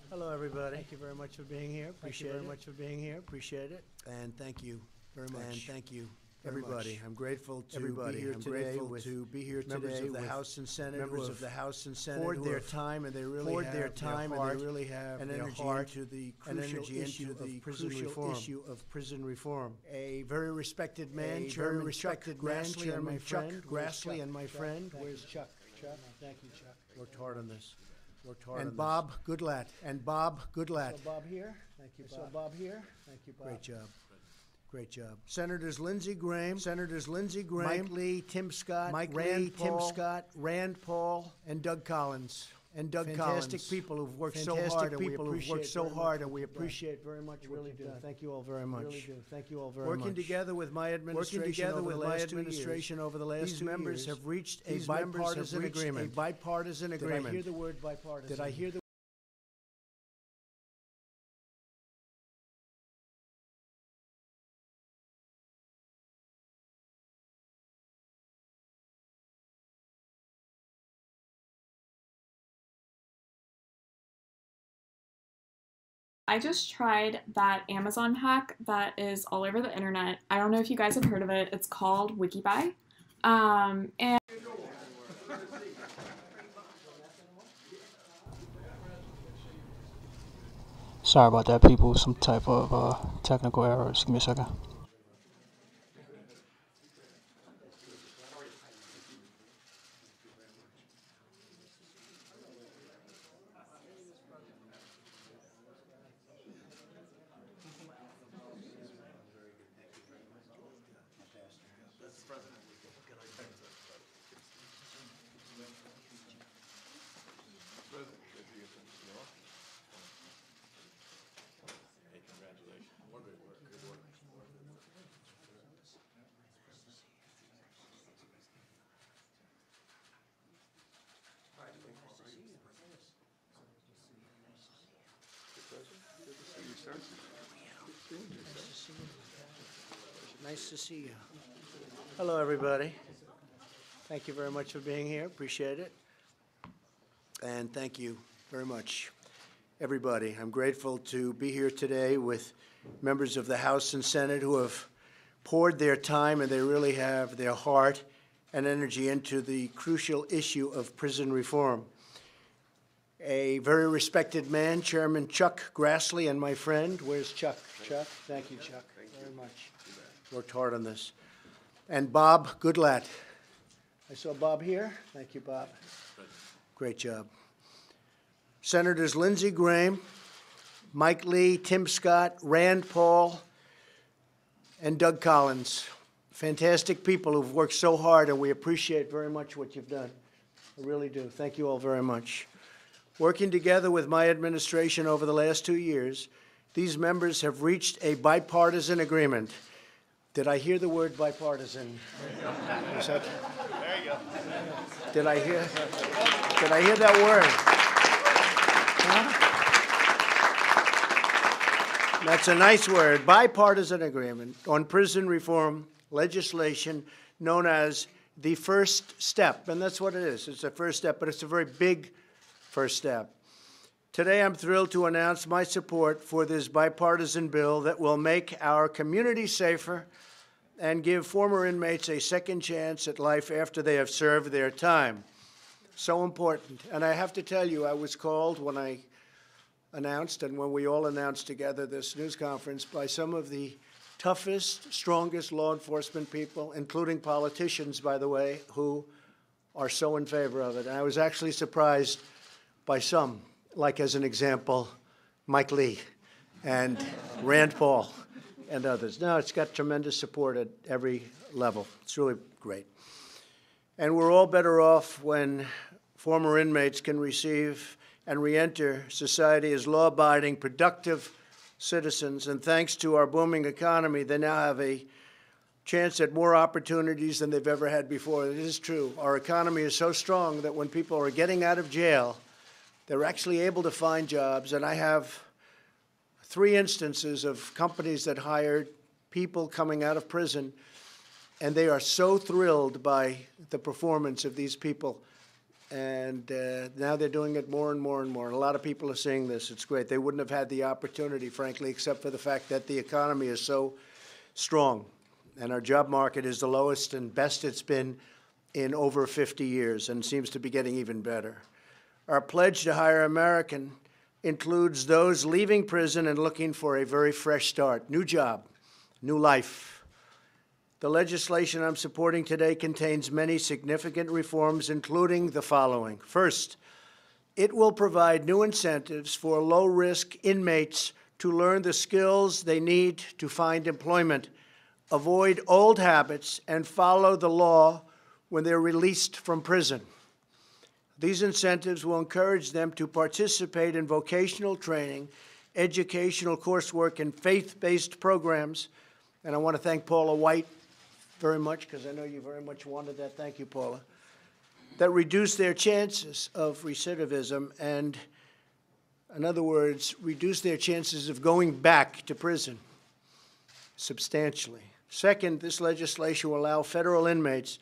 Hello, everybody. Thank you very much for being here. Appreciate it. Thank you very much for being here. Appreciate it. And thank you very much. And thank you. Everybody, I'm grateful to be here today with members of the House and Senate, members of the House and Senate poured their time and they really have an energy into the crucial issue of prison reform. A very respected man, Chairman Chuck Grassley, and my friend. Where's Chuck? Chuck, thank you, Chuck. Worked hard on this. And Bob Goodlatte. So Bob here. Thank you, Bob. So Bob here. Thank you, Bob. Great job. Great job. Senators Lindsey Graham, Mike Lee, Tim Scott, Rand Paul, and Doug Collins. Fantastic people who've worked so hard, and we appreciate very much what you've done. Thank you all very much. Really do. Thank you all very much. Working together with my administration over the last 2 years, these members have reached a bipartisan agreement. Did I hear the word bipartisan? Did I hear the I just tried that Amazon hack that is all over the internet. I don't know if you guys have heard of it. It's called WikiBuy. And Sorry about that, people. Some type of technical error. Just give me a second. Nice to see you. Hello, everybody. Thank you very much for being here. Appreciate it. And thank you very much, everybody. I'm grateful to be here today with members of the House and Senate who have poured their time and they really have their heart and energy into the crucial issue of prison reform. A very respected man, Chairman Chuck Grassley, and my friend. Where's Chuck? Chuck? Thank you, Chuck, very much. Worked hard on this. And Bob Goodlatte. I saw Bob here. Thank you, Bob. Great job. Senators Lindsey Graham, Mike Lee, Tim Scott, Rand Paul, and Doug Collins. Fantastic people who've worked so hard, and we appreciate very much what you've done. I really do. Thank you all very much. Working together with my administration over the last 2 years, these members have reached a bipartisan agreement. Did I hear the word bipartisan? There you go. Did I hear that word? Huh? That's a nice word. Bipartisan agreement on prison reform legislation known as the first step. And that's what it is. It's a first step, but it's a very big first step. Today, I'm thrilled to announce my support for this bipartisan bill that will make our community safer and give former inmates a second chance at life after they have served their time. So important. And I have to tell you, I was called when I announced and when we all announced together this news conference by some of the toughest, strongest law enforcement people, including politicians, by the way, who are so in favor of it. And I was actually surprised by some, like as an example, Mike Lee and Rand Paul and others. No, it's got tremendous support at every level. It's really great. And we're all better off when former inmates can receive and reenter society as law-abiding, productive citizens. And thanks to our booming economy, they now have a chance at more opportunities than they've ever had before. It is true. Our economy is so strong that when people are getting out of jail, they're actually able to find jobs. And I have 3 instances of companies that hired people coming out of prison, and they are so thrilled by the performance of these people And now they're doing it more and more and more. A lot of people are seeing this. It's great. They wouldn't have had the opportunity, frankly, except for the fact that the economy is so strong. And our job market is the lowest and best it's been in over 50 years and seems to be getting even better. Our pledge to hire American includes those leaving prison and looking for a very fresh start, new job, new life. The legislation I'm supporting today contains many significant reforms, including the following. First, it will provide new incentives for low-risk inmates to learn the skills they need to find employment, avoid old habits, and follow the law when they're released from prison. These incentives will encourage them to participate in vocational training, educational coursework, and faith-based programs. And I want to thank Paula White very much, because I know you very much wanted that. Thank you, Paula. That reduce their chances of recidivism and, in other words, reduce their chances of going back to prison substantially. Second, this legislation will allow federal inmates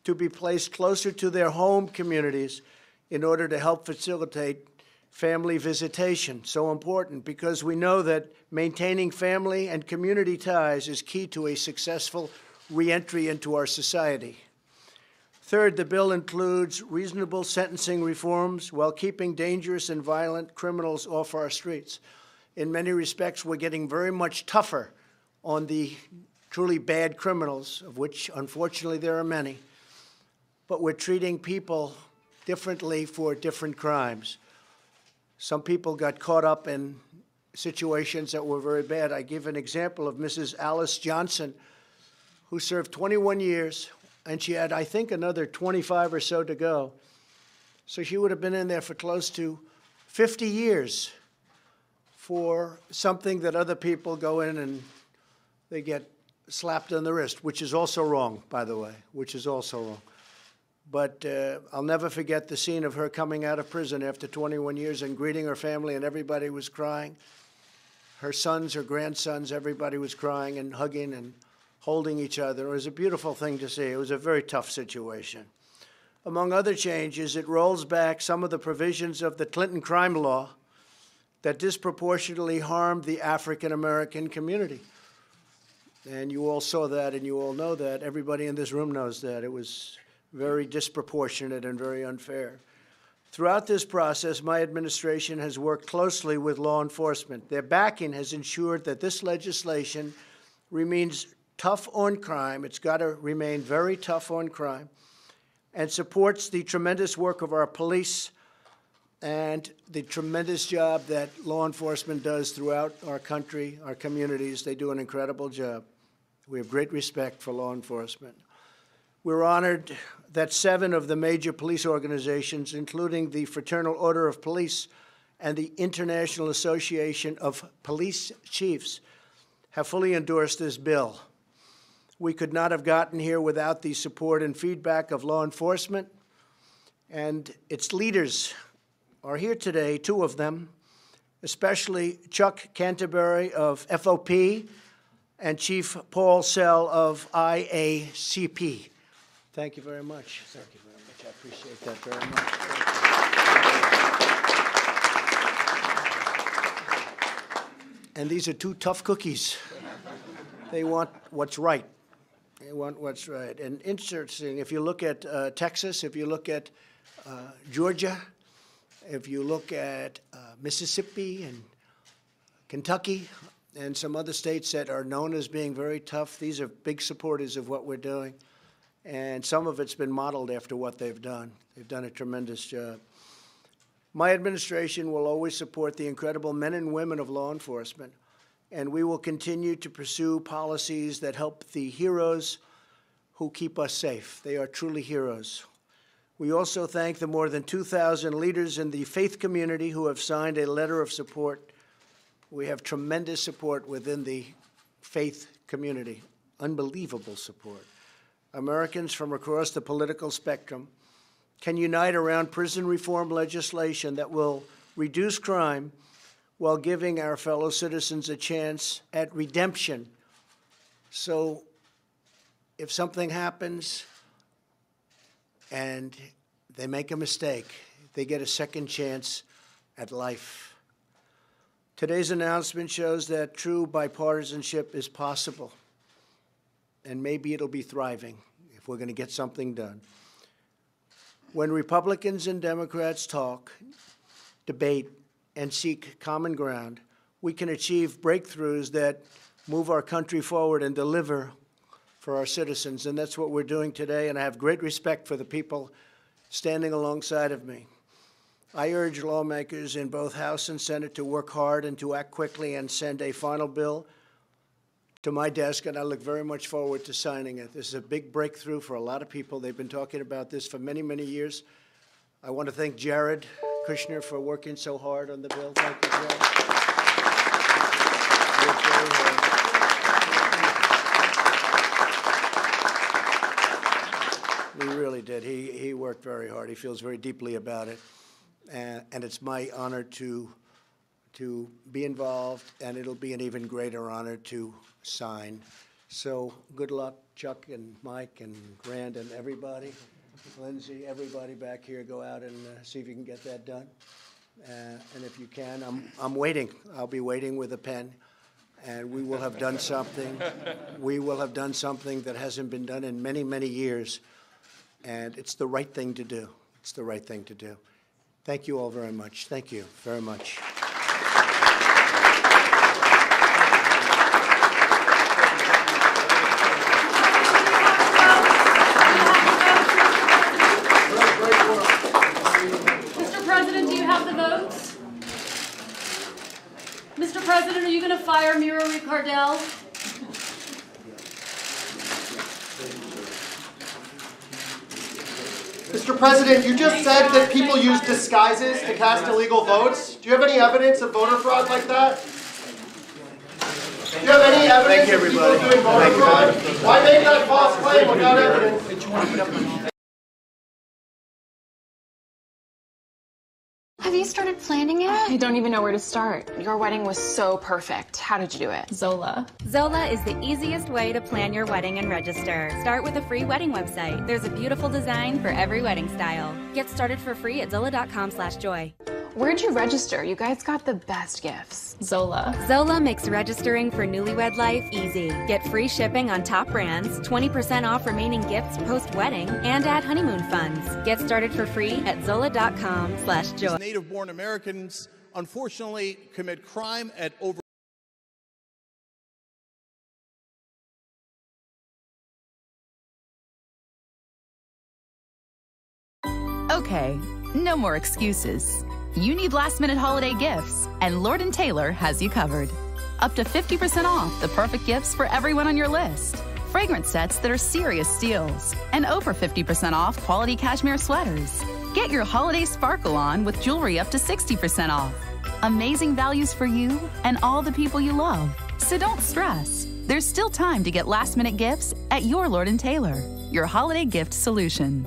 to be placed closer to their home communities in order to help facilitate family visitation. So important, because we know that maintaining family and community ties is key to a successful reentry into our society. Third, the bill includes reasonable sentencing reforms while keeping dangerous and violent criminals off our streets. In many respects, we're getting very much tougher on the truly bad criminals, of which, unfortunately, there are many. But we're treating people differently for different crimes. Some people got caught up in situations that were very bad. I give an example of Mrs. Alice Johnson, who served 21 years, and she had, I think, another 25 or so to go. So she would have been in there for close to 50 years for something that other people go in and they get slapped on the wrist, which is also wrong, by the way, which is also wrong. But I'll never forget the scene of her coming out of prison after 21 years and greeting her family, and everybody was crying. Her sons, her grandsons, everybody was crying and hugging and holding each other. It was a beautiful thing to see. It was a very tough situation. Among other changes, it rolls back some of the provisions of the Clinton crime law that disproportionately harmed the African-American community. And you all saw that, and you all know that. Everybody in this room knows that. It was very disproportionate and very unfair. Throughout this process, my administration has worked closely with law enforcement. Their backing has ensured that this legislation remains tough on crime. It's got to remain very tough on crime, and supports the tremendous work of our police and the tremendous job that law enforcement does throughout our country, our communities. They do an incredible job. We have great respect for law enforcement. We're honored that 7 of the major police organizations, including the Fraternal Order of Police and the International Association of Police Chiefs, have fully endorsed this bill. We could not have gotten here without the support and feedback of law enforcement, and its leaders are here today, 2 of them, especially Chuck Canterbury of FOP and Chief Paul Sell of IACP. Thank you very much. Thank you very much. I appreciate that very much. And these are 2 tough cookies. They want what's right. They want what's right. And interesting, if you look at Texas, if you look at Georgia, if you look at Mississippi and Kentucky and some other states that are known as being very tough, these are big supporters of what we're doing. And some of it's been modeled after what they've done. They've done a tremendous job. My administration will always support the incredible men and women of law enforcement, and we will continue to pursue policies that help the heroes who keep us safe. They are truly heroes. We also thank the more than 2,000 leaders in the faith community who have signed a letter of support. We have tremendous support within the faith community, unbelievable support. Americans from across the political spectrum can unite around prison reform legislation that will reduce crime while giving our fellow citizens a chance at redemption. So if something happens and they make a mistake, they get a second chance at life. Today's announcement shows that true bipartisanship is possible, and maybe it'll be thriving if we're going to get something done. When Republicans and Democrats talk, debate, and seek common ground, we can achieve breakthroughs that move our country forward and deliver for our citizens, and that's what we're doing today, and I have great respect for the people standing alongside of me. I urge lawmakers in both House and Senate to work hard and to act quickly and send a final bill to my desk, and I look very much forward to signing it. This is a big breakthrough for a lot of people. They've been talking about this for many, many years. I want to thank Jared Kushner for working so hard on the bill. Thank you, Jared. He really did. He worked very hard. He feels very deeply about it. And it's my honor to be involved, and it'll be an even greater honor to sign. So good luck, Chuck and Mike and Rand and everybody. Lindsay, everybody back here, go out and see if you can get that done. And if you can, I'm waiting. I'll be waiting with a pen, and we will have done something. We will have done something that hasn't been done in many, many years, and it's the right thing to do. It's the right thing to do. Thank you all very much. Thank you very much. Mr. President, do you have the votes? Mr. President, are you going to fire Mira Ricardel? Mr. President, you just said that people use disguises to cast illegal votes. Do you have any evidence of voter fraud like that? Do you have any evidence of people doing voter fraud? Why make that false claim without evidence? Have you started planning it? I don't even know where to start. Your wedding was so perfect. How did you do it? Zola. Zola is the easiest way to plan your wedding and register. Start with a free wedding website. There's a beautiful design for every wedding style. Get started for free at zola.com/joy. Where'd you register? You guys got the best gifts. Zola. Zola makes registering for newlywed life easy. Get free shipping on top brands, 20% off remaining gifts post-wedding, and add honeymoon funds. Get started for free at zola.com/joy. Native-born Americans, unfortunately, commit crime at over. Okay, no more excuses. You need last-minute holiday gifts, and Lord & Taylor has you covered. Up to 50% off the perfect gifts for everyone on your list. Fragrance sets that are serious steals, and over 50% off quality cashmere sweaters. Get your holiday sparkle on with jewelry up to 60% off. Amazing values for you and all the people you love. So don't stress. There's still time to get last-minute gifts at your Lord & Taylor, your holiday gift solution.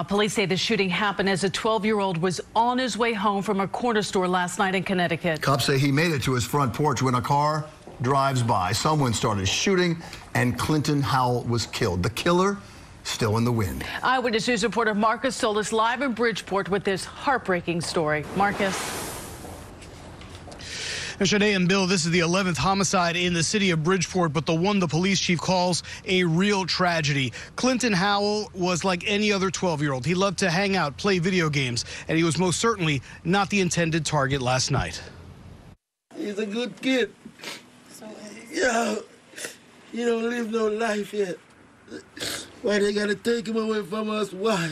Police say the shooting happened as a 12-year-old was on his way home from a corner store last night in Connecticut. Cops say he made it to his front porch when a car drives by. Someone started shooting, and Clinton Howell was killed. The killer still in the wind. Eyewitness News reporter Marcus Solis live in Bridgeport with this heartbreaking story. Marcus. Shanae and Bill, this is the 11th homicide in the city of Bridgeport, but the one the police chief calls a real tragedy. Clinton Howell was like any other 12-year-old. He loved to hang out, play video games, and he was most certainly not the intended target last night. He's a good kid. Yeah, he don't live no life yet. Why they gotta take him away from us? Why?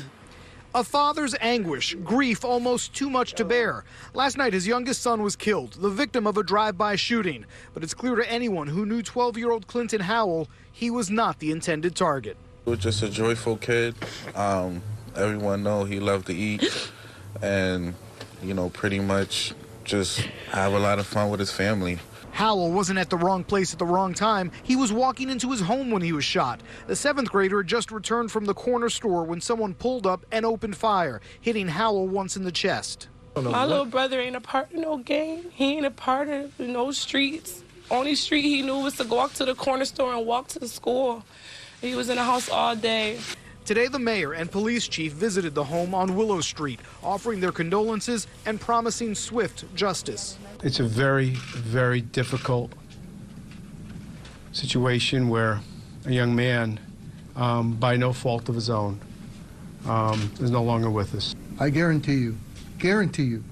A father's anguish, grief almost too much to bear. Last night, his youngest son was killed, the victim of a drive-by shooting. But it's clear to anyone who knew 12-year-old Clinton Howell, he was not the intended target. He was just a joyful kid. Everyone know he loved to eat and, you know, pretty much just have a lot of fun with his family. Howell wasn't at the wrong place at the wrong time. He was walking into his home when he was shot. The 7th grader had just returned from the corner store when someone pulled up and opened fire, hitting Howell once in the chest. My little brother ain't a part of no gang. He ain't a part of no streets. Only street he knew was to go up to the corner store and walk to the school. He was in the house all day. Today, the mayor and police chief visited the home on Willow Street, offering their condolences and promising swift justice. It's a very, very difficult situation where a young man, by no fault of his own, is no longer with us. I guarantee you,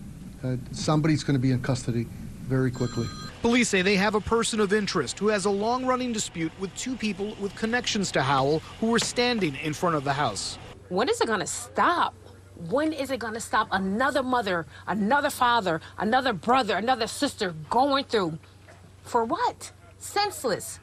somebody's going to be in custody very quickly. Police say they have a person of interest who has a long-running dispute with two people with connections to Howell who were standing in front of the house. When is it going to stop? When is it going to stop another mother, another father, another brother, another sister going through? For what? Senseless.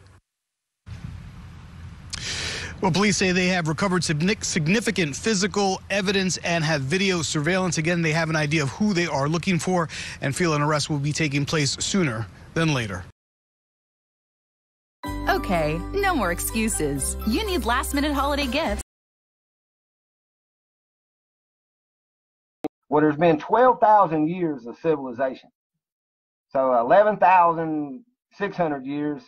Well, police say they have recovered significant physical evidence and have video surveillance. Again, they have an idea of who they are looking for and feel an arrest will be taking place sooner than later. Okay, no more excuses. You need last-minute holiday gifts. Well, there's been 12,000 years of civilization. So 11,600 years,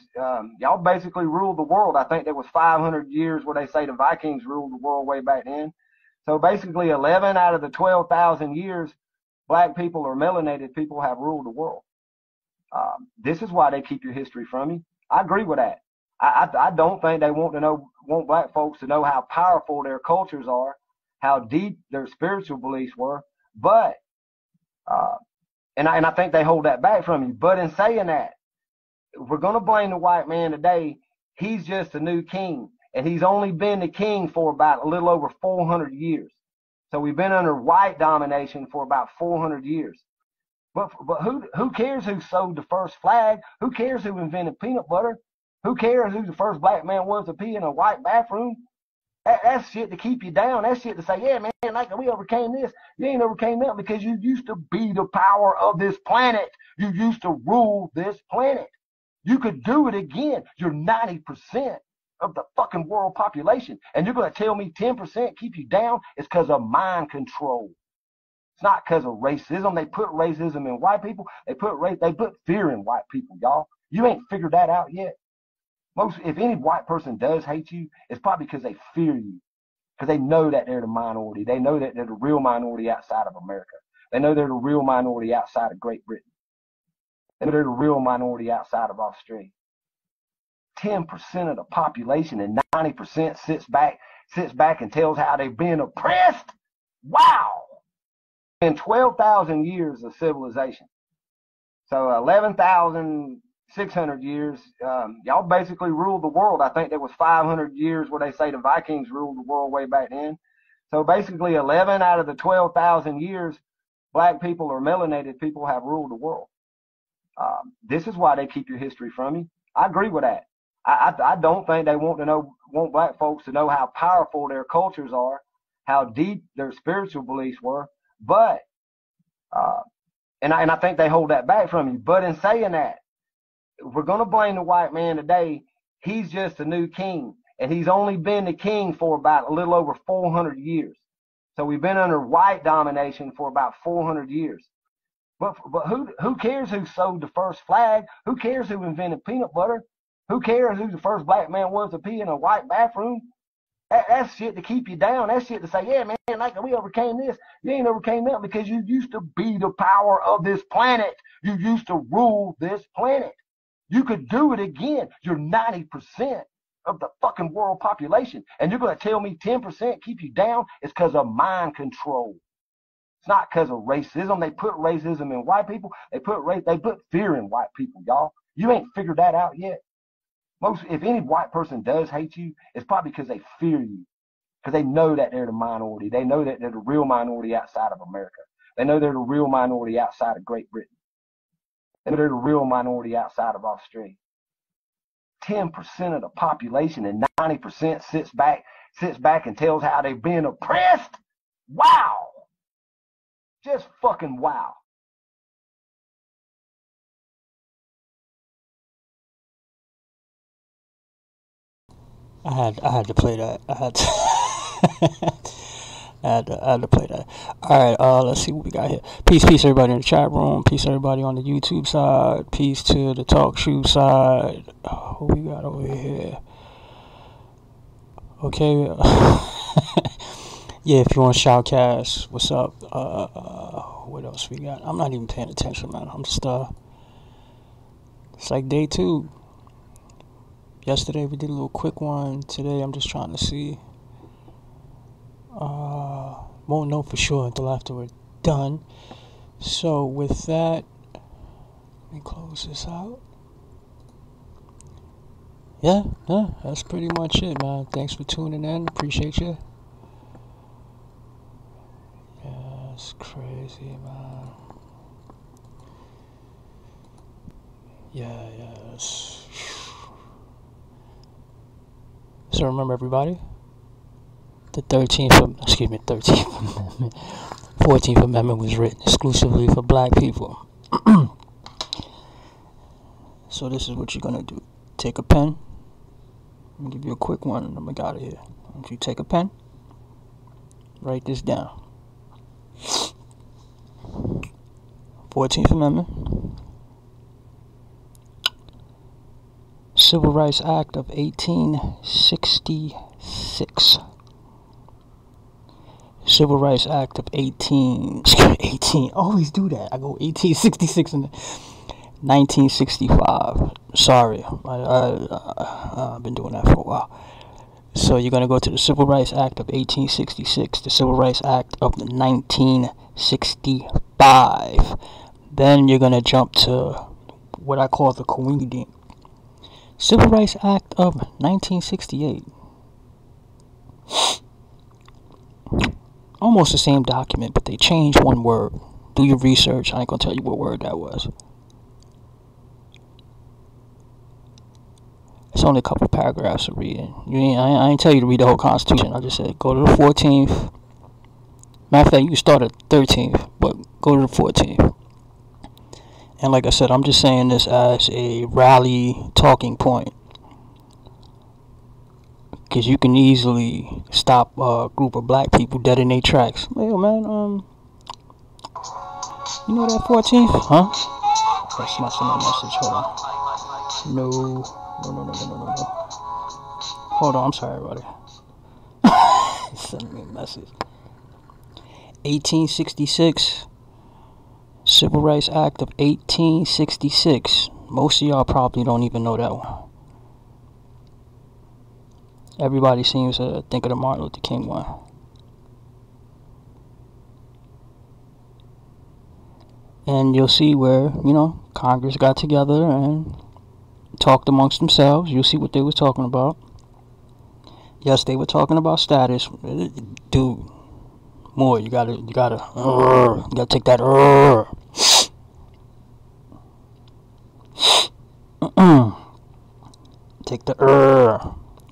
y'all basically ruled the world. I think there was 500 years where they say the Vikings ruled the world way back then. So basically 11 out of the 12,000 years, black people or melanated people have ruled the world. This is why they keep your history from you. I agree with that. I don't think they want black folks to know how powerful their cultures are, how deep their spiritual beliefs were. But, and I think they hold that back from you. But in saying that, if we're going to blame the white man today, he's just a new king. And he's only been the king for about a little over 400 years. So we've been under white domination for about 400 years. But who cares who sewed the first flag? Who cares who invented peanut butter? Who cares who the first black man was to pee in a white bathroom? That's shit to keep you down. That's shit to say, yeah, man, like we overcame this. You ain't overcame that because you used to be the power of this planet. You used to rule this planet. You could do it again. You're 90% of the fucking world population. And you're going to tell me 10% keep you down? It's because of mind control. It's not because of racism. They put racism in white people. They put fear in white people, y'all. You ain't figured that out yet. If any white person does hate you, it's probably because they fear you, because they know that they're the minority. They know that they're the real minority outside of America. They know they're the real minority outside of Great Britain. They know they're the real minority outside of Australia. 10% of the population and 90% sits back and tells how they've been oppressed. Wow! In 12,000 years of civilization. So 11,600 years, y'all basically ruled the world. I think there was 500 years where they say the Vikings ruled the world way back then. So basically 11 out of the 12,000 years, black people or melanated people have ruled the world. This is why they keep your history from you. I agree with that. I don't think they want black folks to know how powerful their cultures are, how deep their spiritual beliefs were. But, and I think they hold that back from you. But in saying that, if we're going to blame the white man today, he's just a new king. And he's only been the king for about a little over 400 years. So we've been under white domination for about 400 years. But who cares who sewed the first flag? Who cares who invented peanut butter? Who cares who the first black man was to pee in a white bathroom? That's shit to keep you down. That's shit to say, yeah, man, like we overcame this. You ain't overcame that because you used to be the power of this planet. You used to rule this planet. You could do it again. You're 90% of the fucking world population. And you're going to tell me 10% keep you down? It's because of mind control. It's not because of racism. They put racism in white people. They put fear in white people, y'all. You ain't figured that out yet. If any white person does hate you, it's probably because they fear you, because they know that they're the minority. They know that they're the real minority outside of America. They know they're the real minority outside of Great Britain. They know they're the real minority outside of Australia. 10% of the population and 90% sits back and tells how they've been oppressed. Wow! Just fucking wow. I had to play that. I had to play that. All right, let's see what we got here. Peace, everybody in the chat room. Peace, everybody on the YouTube side. Peace to the talk shoe side. What we got over here? Okay. Yeah, if you want to shoutcast, what's up? What else we got? I'm not even paying attention, man. I'm just it's like day 2. Yesterday we did a little quick one. Today I'm just trying to see. Won't know for sure until after we're done. So with that, let me close this out. Yeah, that's pretty much it, man. Thanks for tuning in. Appreciate you. Yeah, it's crazy, man. Yeah. So remember, everybody, the 14th Amendment was written exclusively for black people. So this is what you're gonna do. Take a pen. I'm gonna give you a quick one and I'm gonna get out of here. If you take a pen, write this down. 14th Amendment, Civil Rights Act of 1866. Civil Rights Act of 18, always do that. I go 1866 and 1965. Sorry, I've been doing that for a while. So you're going to go to the Civil Rights Act of 1866, the Civil Rights Act of 1965. Then you're going to jump to what I call the coincidence. Civil Rights Act of 1968. Almost the same document, but they changed one word. Do your research. I ain't going to tell you what word that was. It's only a couple paragraphs to read. I ain't tell you to read the whole Constitution. I just said go to the 14th. Matter of fact, you can start at 13th, but go to the 14th. And like I said, I'm just saying this as a rally talking point. Because you can easily stop a group of black people dead in their tracks. Yo, man, you know that 14th? Huh? That's my message. Hold on. No. Hold on, I'm sorry, everybody. Send me a message. 1866. Civil Rights Act of 1866. Most of y'all probably don't even know that one. Everybody seems to think of the Martin Luther King one. And you'll see where, Congress got together and talked amongst themselves. You'll see what they were talking about. Yes, they were talking about status. Dude, more. You gotta take that. Take the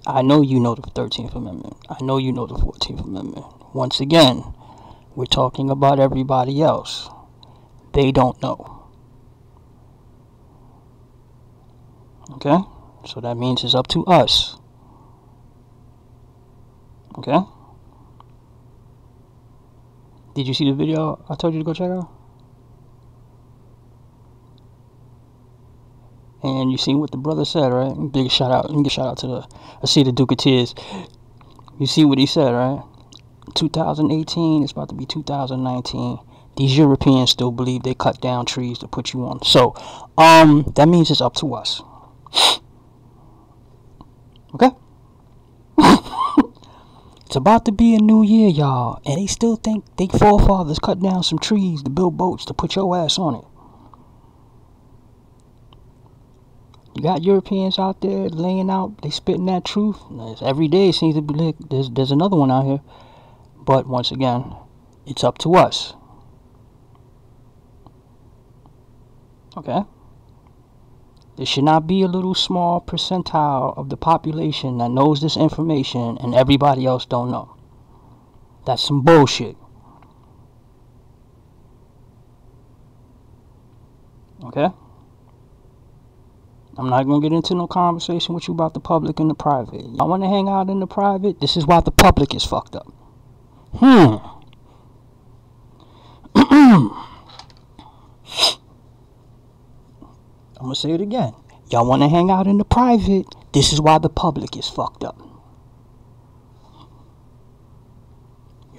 I know you know the 13th Amendment. I know you know the 14th Amendment. Once again, we're talking about everybody else. They don't know. Okay? So that means it's up to us. Okay? Did you see the video I told you to go check out? And you seen what the brother said, right? Big shout out. Give a shout out to I see the Duke of Tears. You see what he said, right? 2018, it's about to be 2019. These Europeans still believe they cut down trees to put you on. So, that means it's up to us. Okay? It's about to be a new year, y'all. And they still think they forefathers cut down some trees to build boats to put your ass on it. You got Europeans out there laying out, they spitting that truth. Every day it seems to be like there's another one out here. But once again, it's up to us. Okay? There should not be a little small percentile of the population that knows this information and everybody else don't know. That's some bullshit. Okay? I'm not going to get into no conversation with you about the public and the private. Y'all want to hang out in the private? This is why the public is fucked up. I'm going to say it again. Y'all want to hang out in the private? This is why the public is fucked up.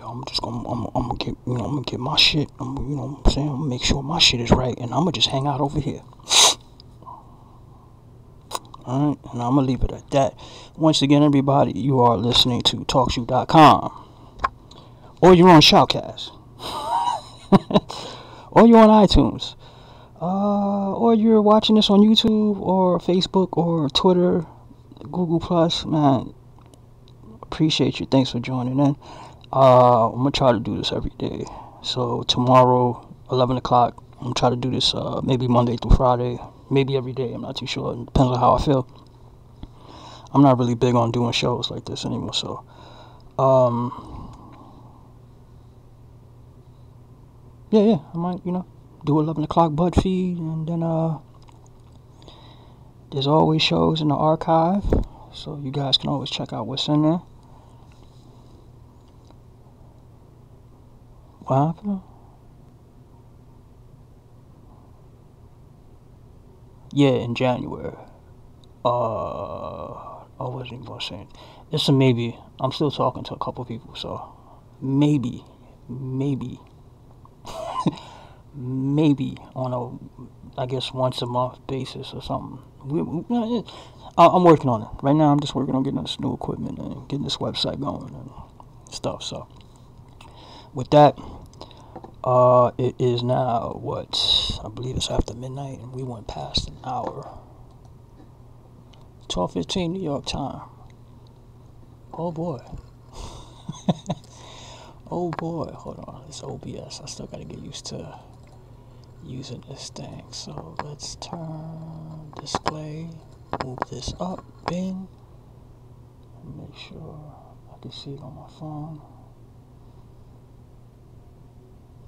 I'm gonna get, I'm gonna get my shit. I'm gonna make sure my shit is right, and I'm gonna just hang out over here. All right, and I'm gonna leave it at that. Once again, everybody, you are listening to TalkShoe.com, or you're on Shoutcast, or you're on iTunes, or you're watching this on YouTube or Facebook or Twitter, Google Plus. Man, appreciate you. Thanks for joining in. I'm gonna try to do this every day. So tomorrow, 11 o'clock, I'm gonna try to do this maybe Monday through Friday, maybe every day. I'm not too sure. It depends on how I feel. I'm not really big on doing shows like this anymore. So, yeah, I might, do 11 o'clock Bud feed, and then there's always shows in the archive, so you guys can always check out what's in there. What happened? Yeah, in January. I wasn't even gonna say it. It's a maybe. I'm still talking to a couple people, so maybe maybe on a, I guess, once a month basis or something. I'm working on it. Right now I'm just working on getting this new equipment and getting this website going and stuff. So with that, it is now I believe it's after midnight, and we went past an hour. 12:15 New York time. Oh boy. Oh boy, hold on, it's OBS. I still gotta get used to using this thing. So let's turn display, move this up, bing, and make sure I can see it on my phone.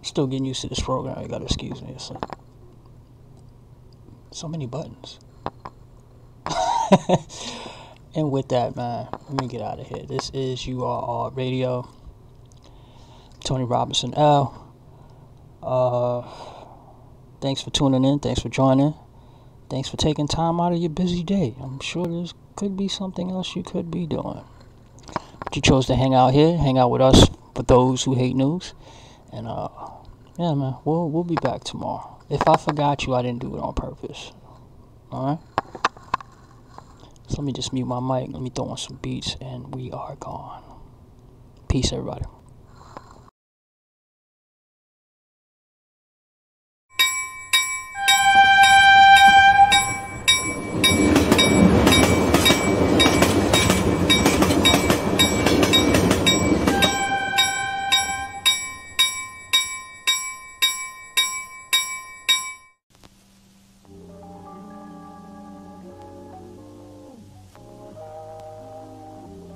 Still getting used to this program, you gotta excuse me. It's like so many buttons. And with that, man, let me get out of here. This is URR Radio. Tony Robinson L. Thanks for tuning in. Thanks for joining. Thanks for taking time out of your busy day. I'm sure there could be something else you could be doing, but you chose to hang out here, hang out with us, for those who hate news. And yeah, man, we'll be back tomorrow. If I forgot you, I didn't do it on purpose. All right. So let me just mute my mic. Let me throw on some beats, and we are gone. Peace, everybody.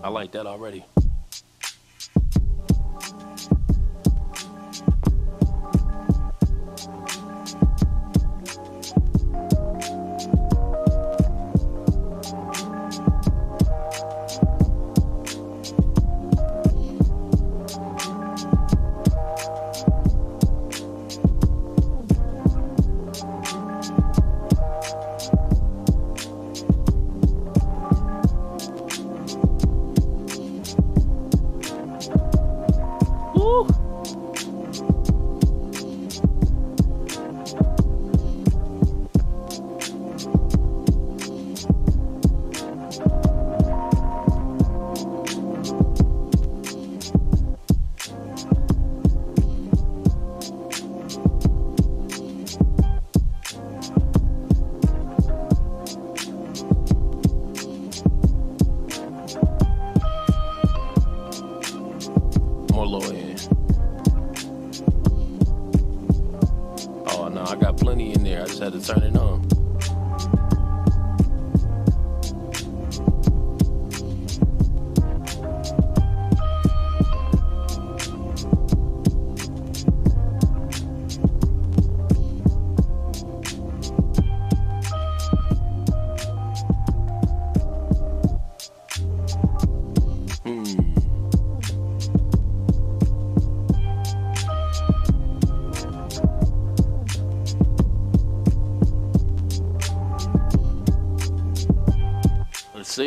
I like that already. Had to turn it on.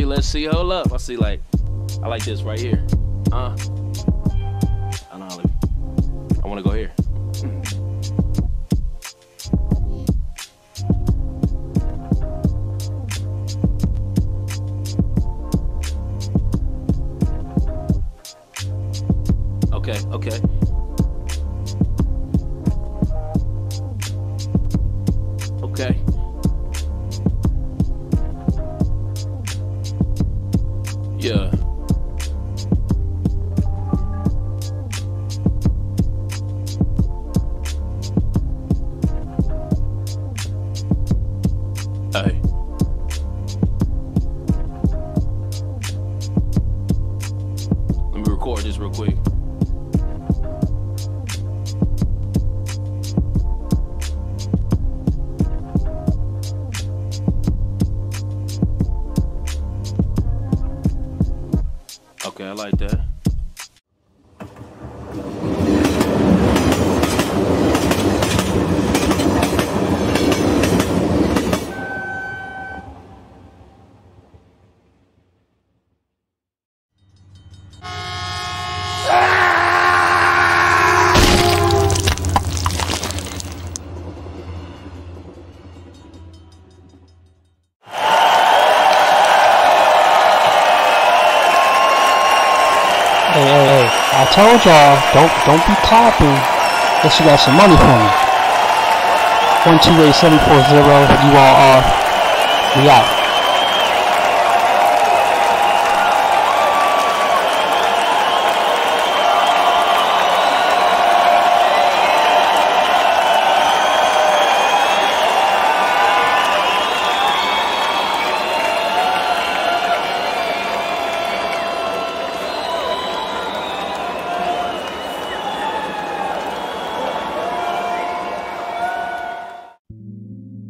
Let's see, hold up. I like this right here. I know. want to go here? Okay, okay. Okay. Yeah. Hey. Let me record this real quick. Okay, I like that. Hey, I told y'all, don't be clapping unless you got some money for me. 128-740, URR, we out.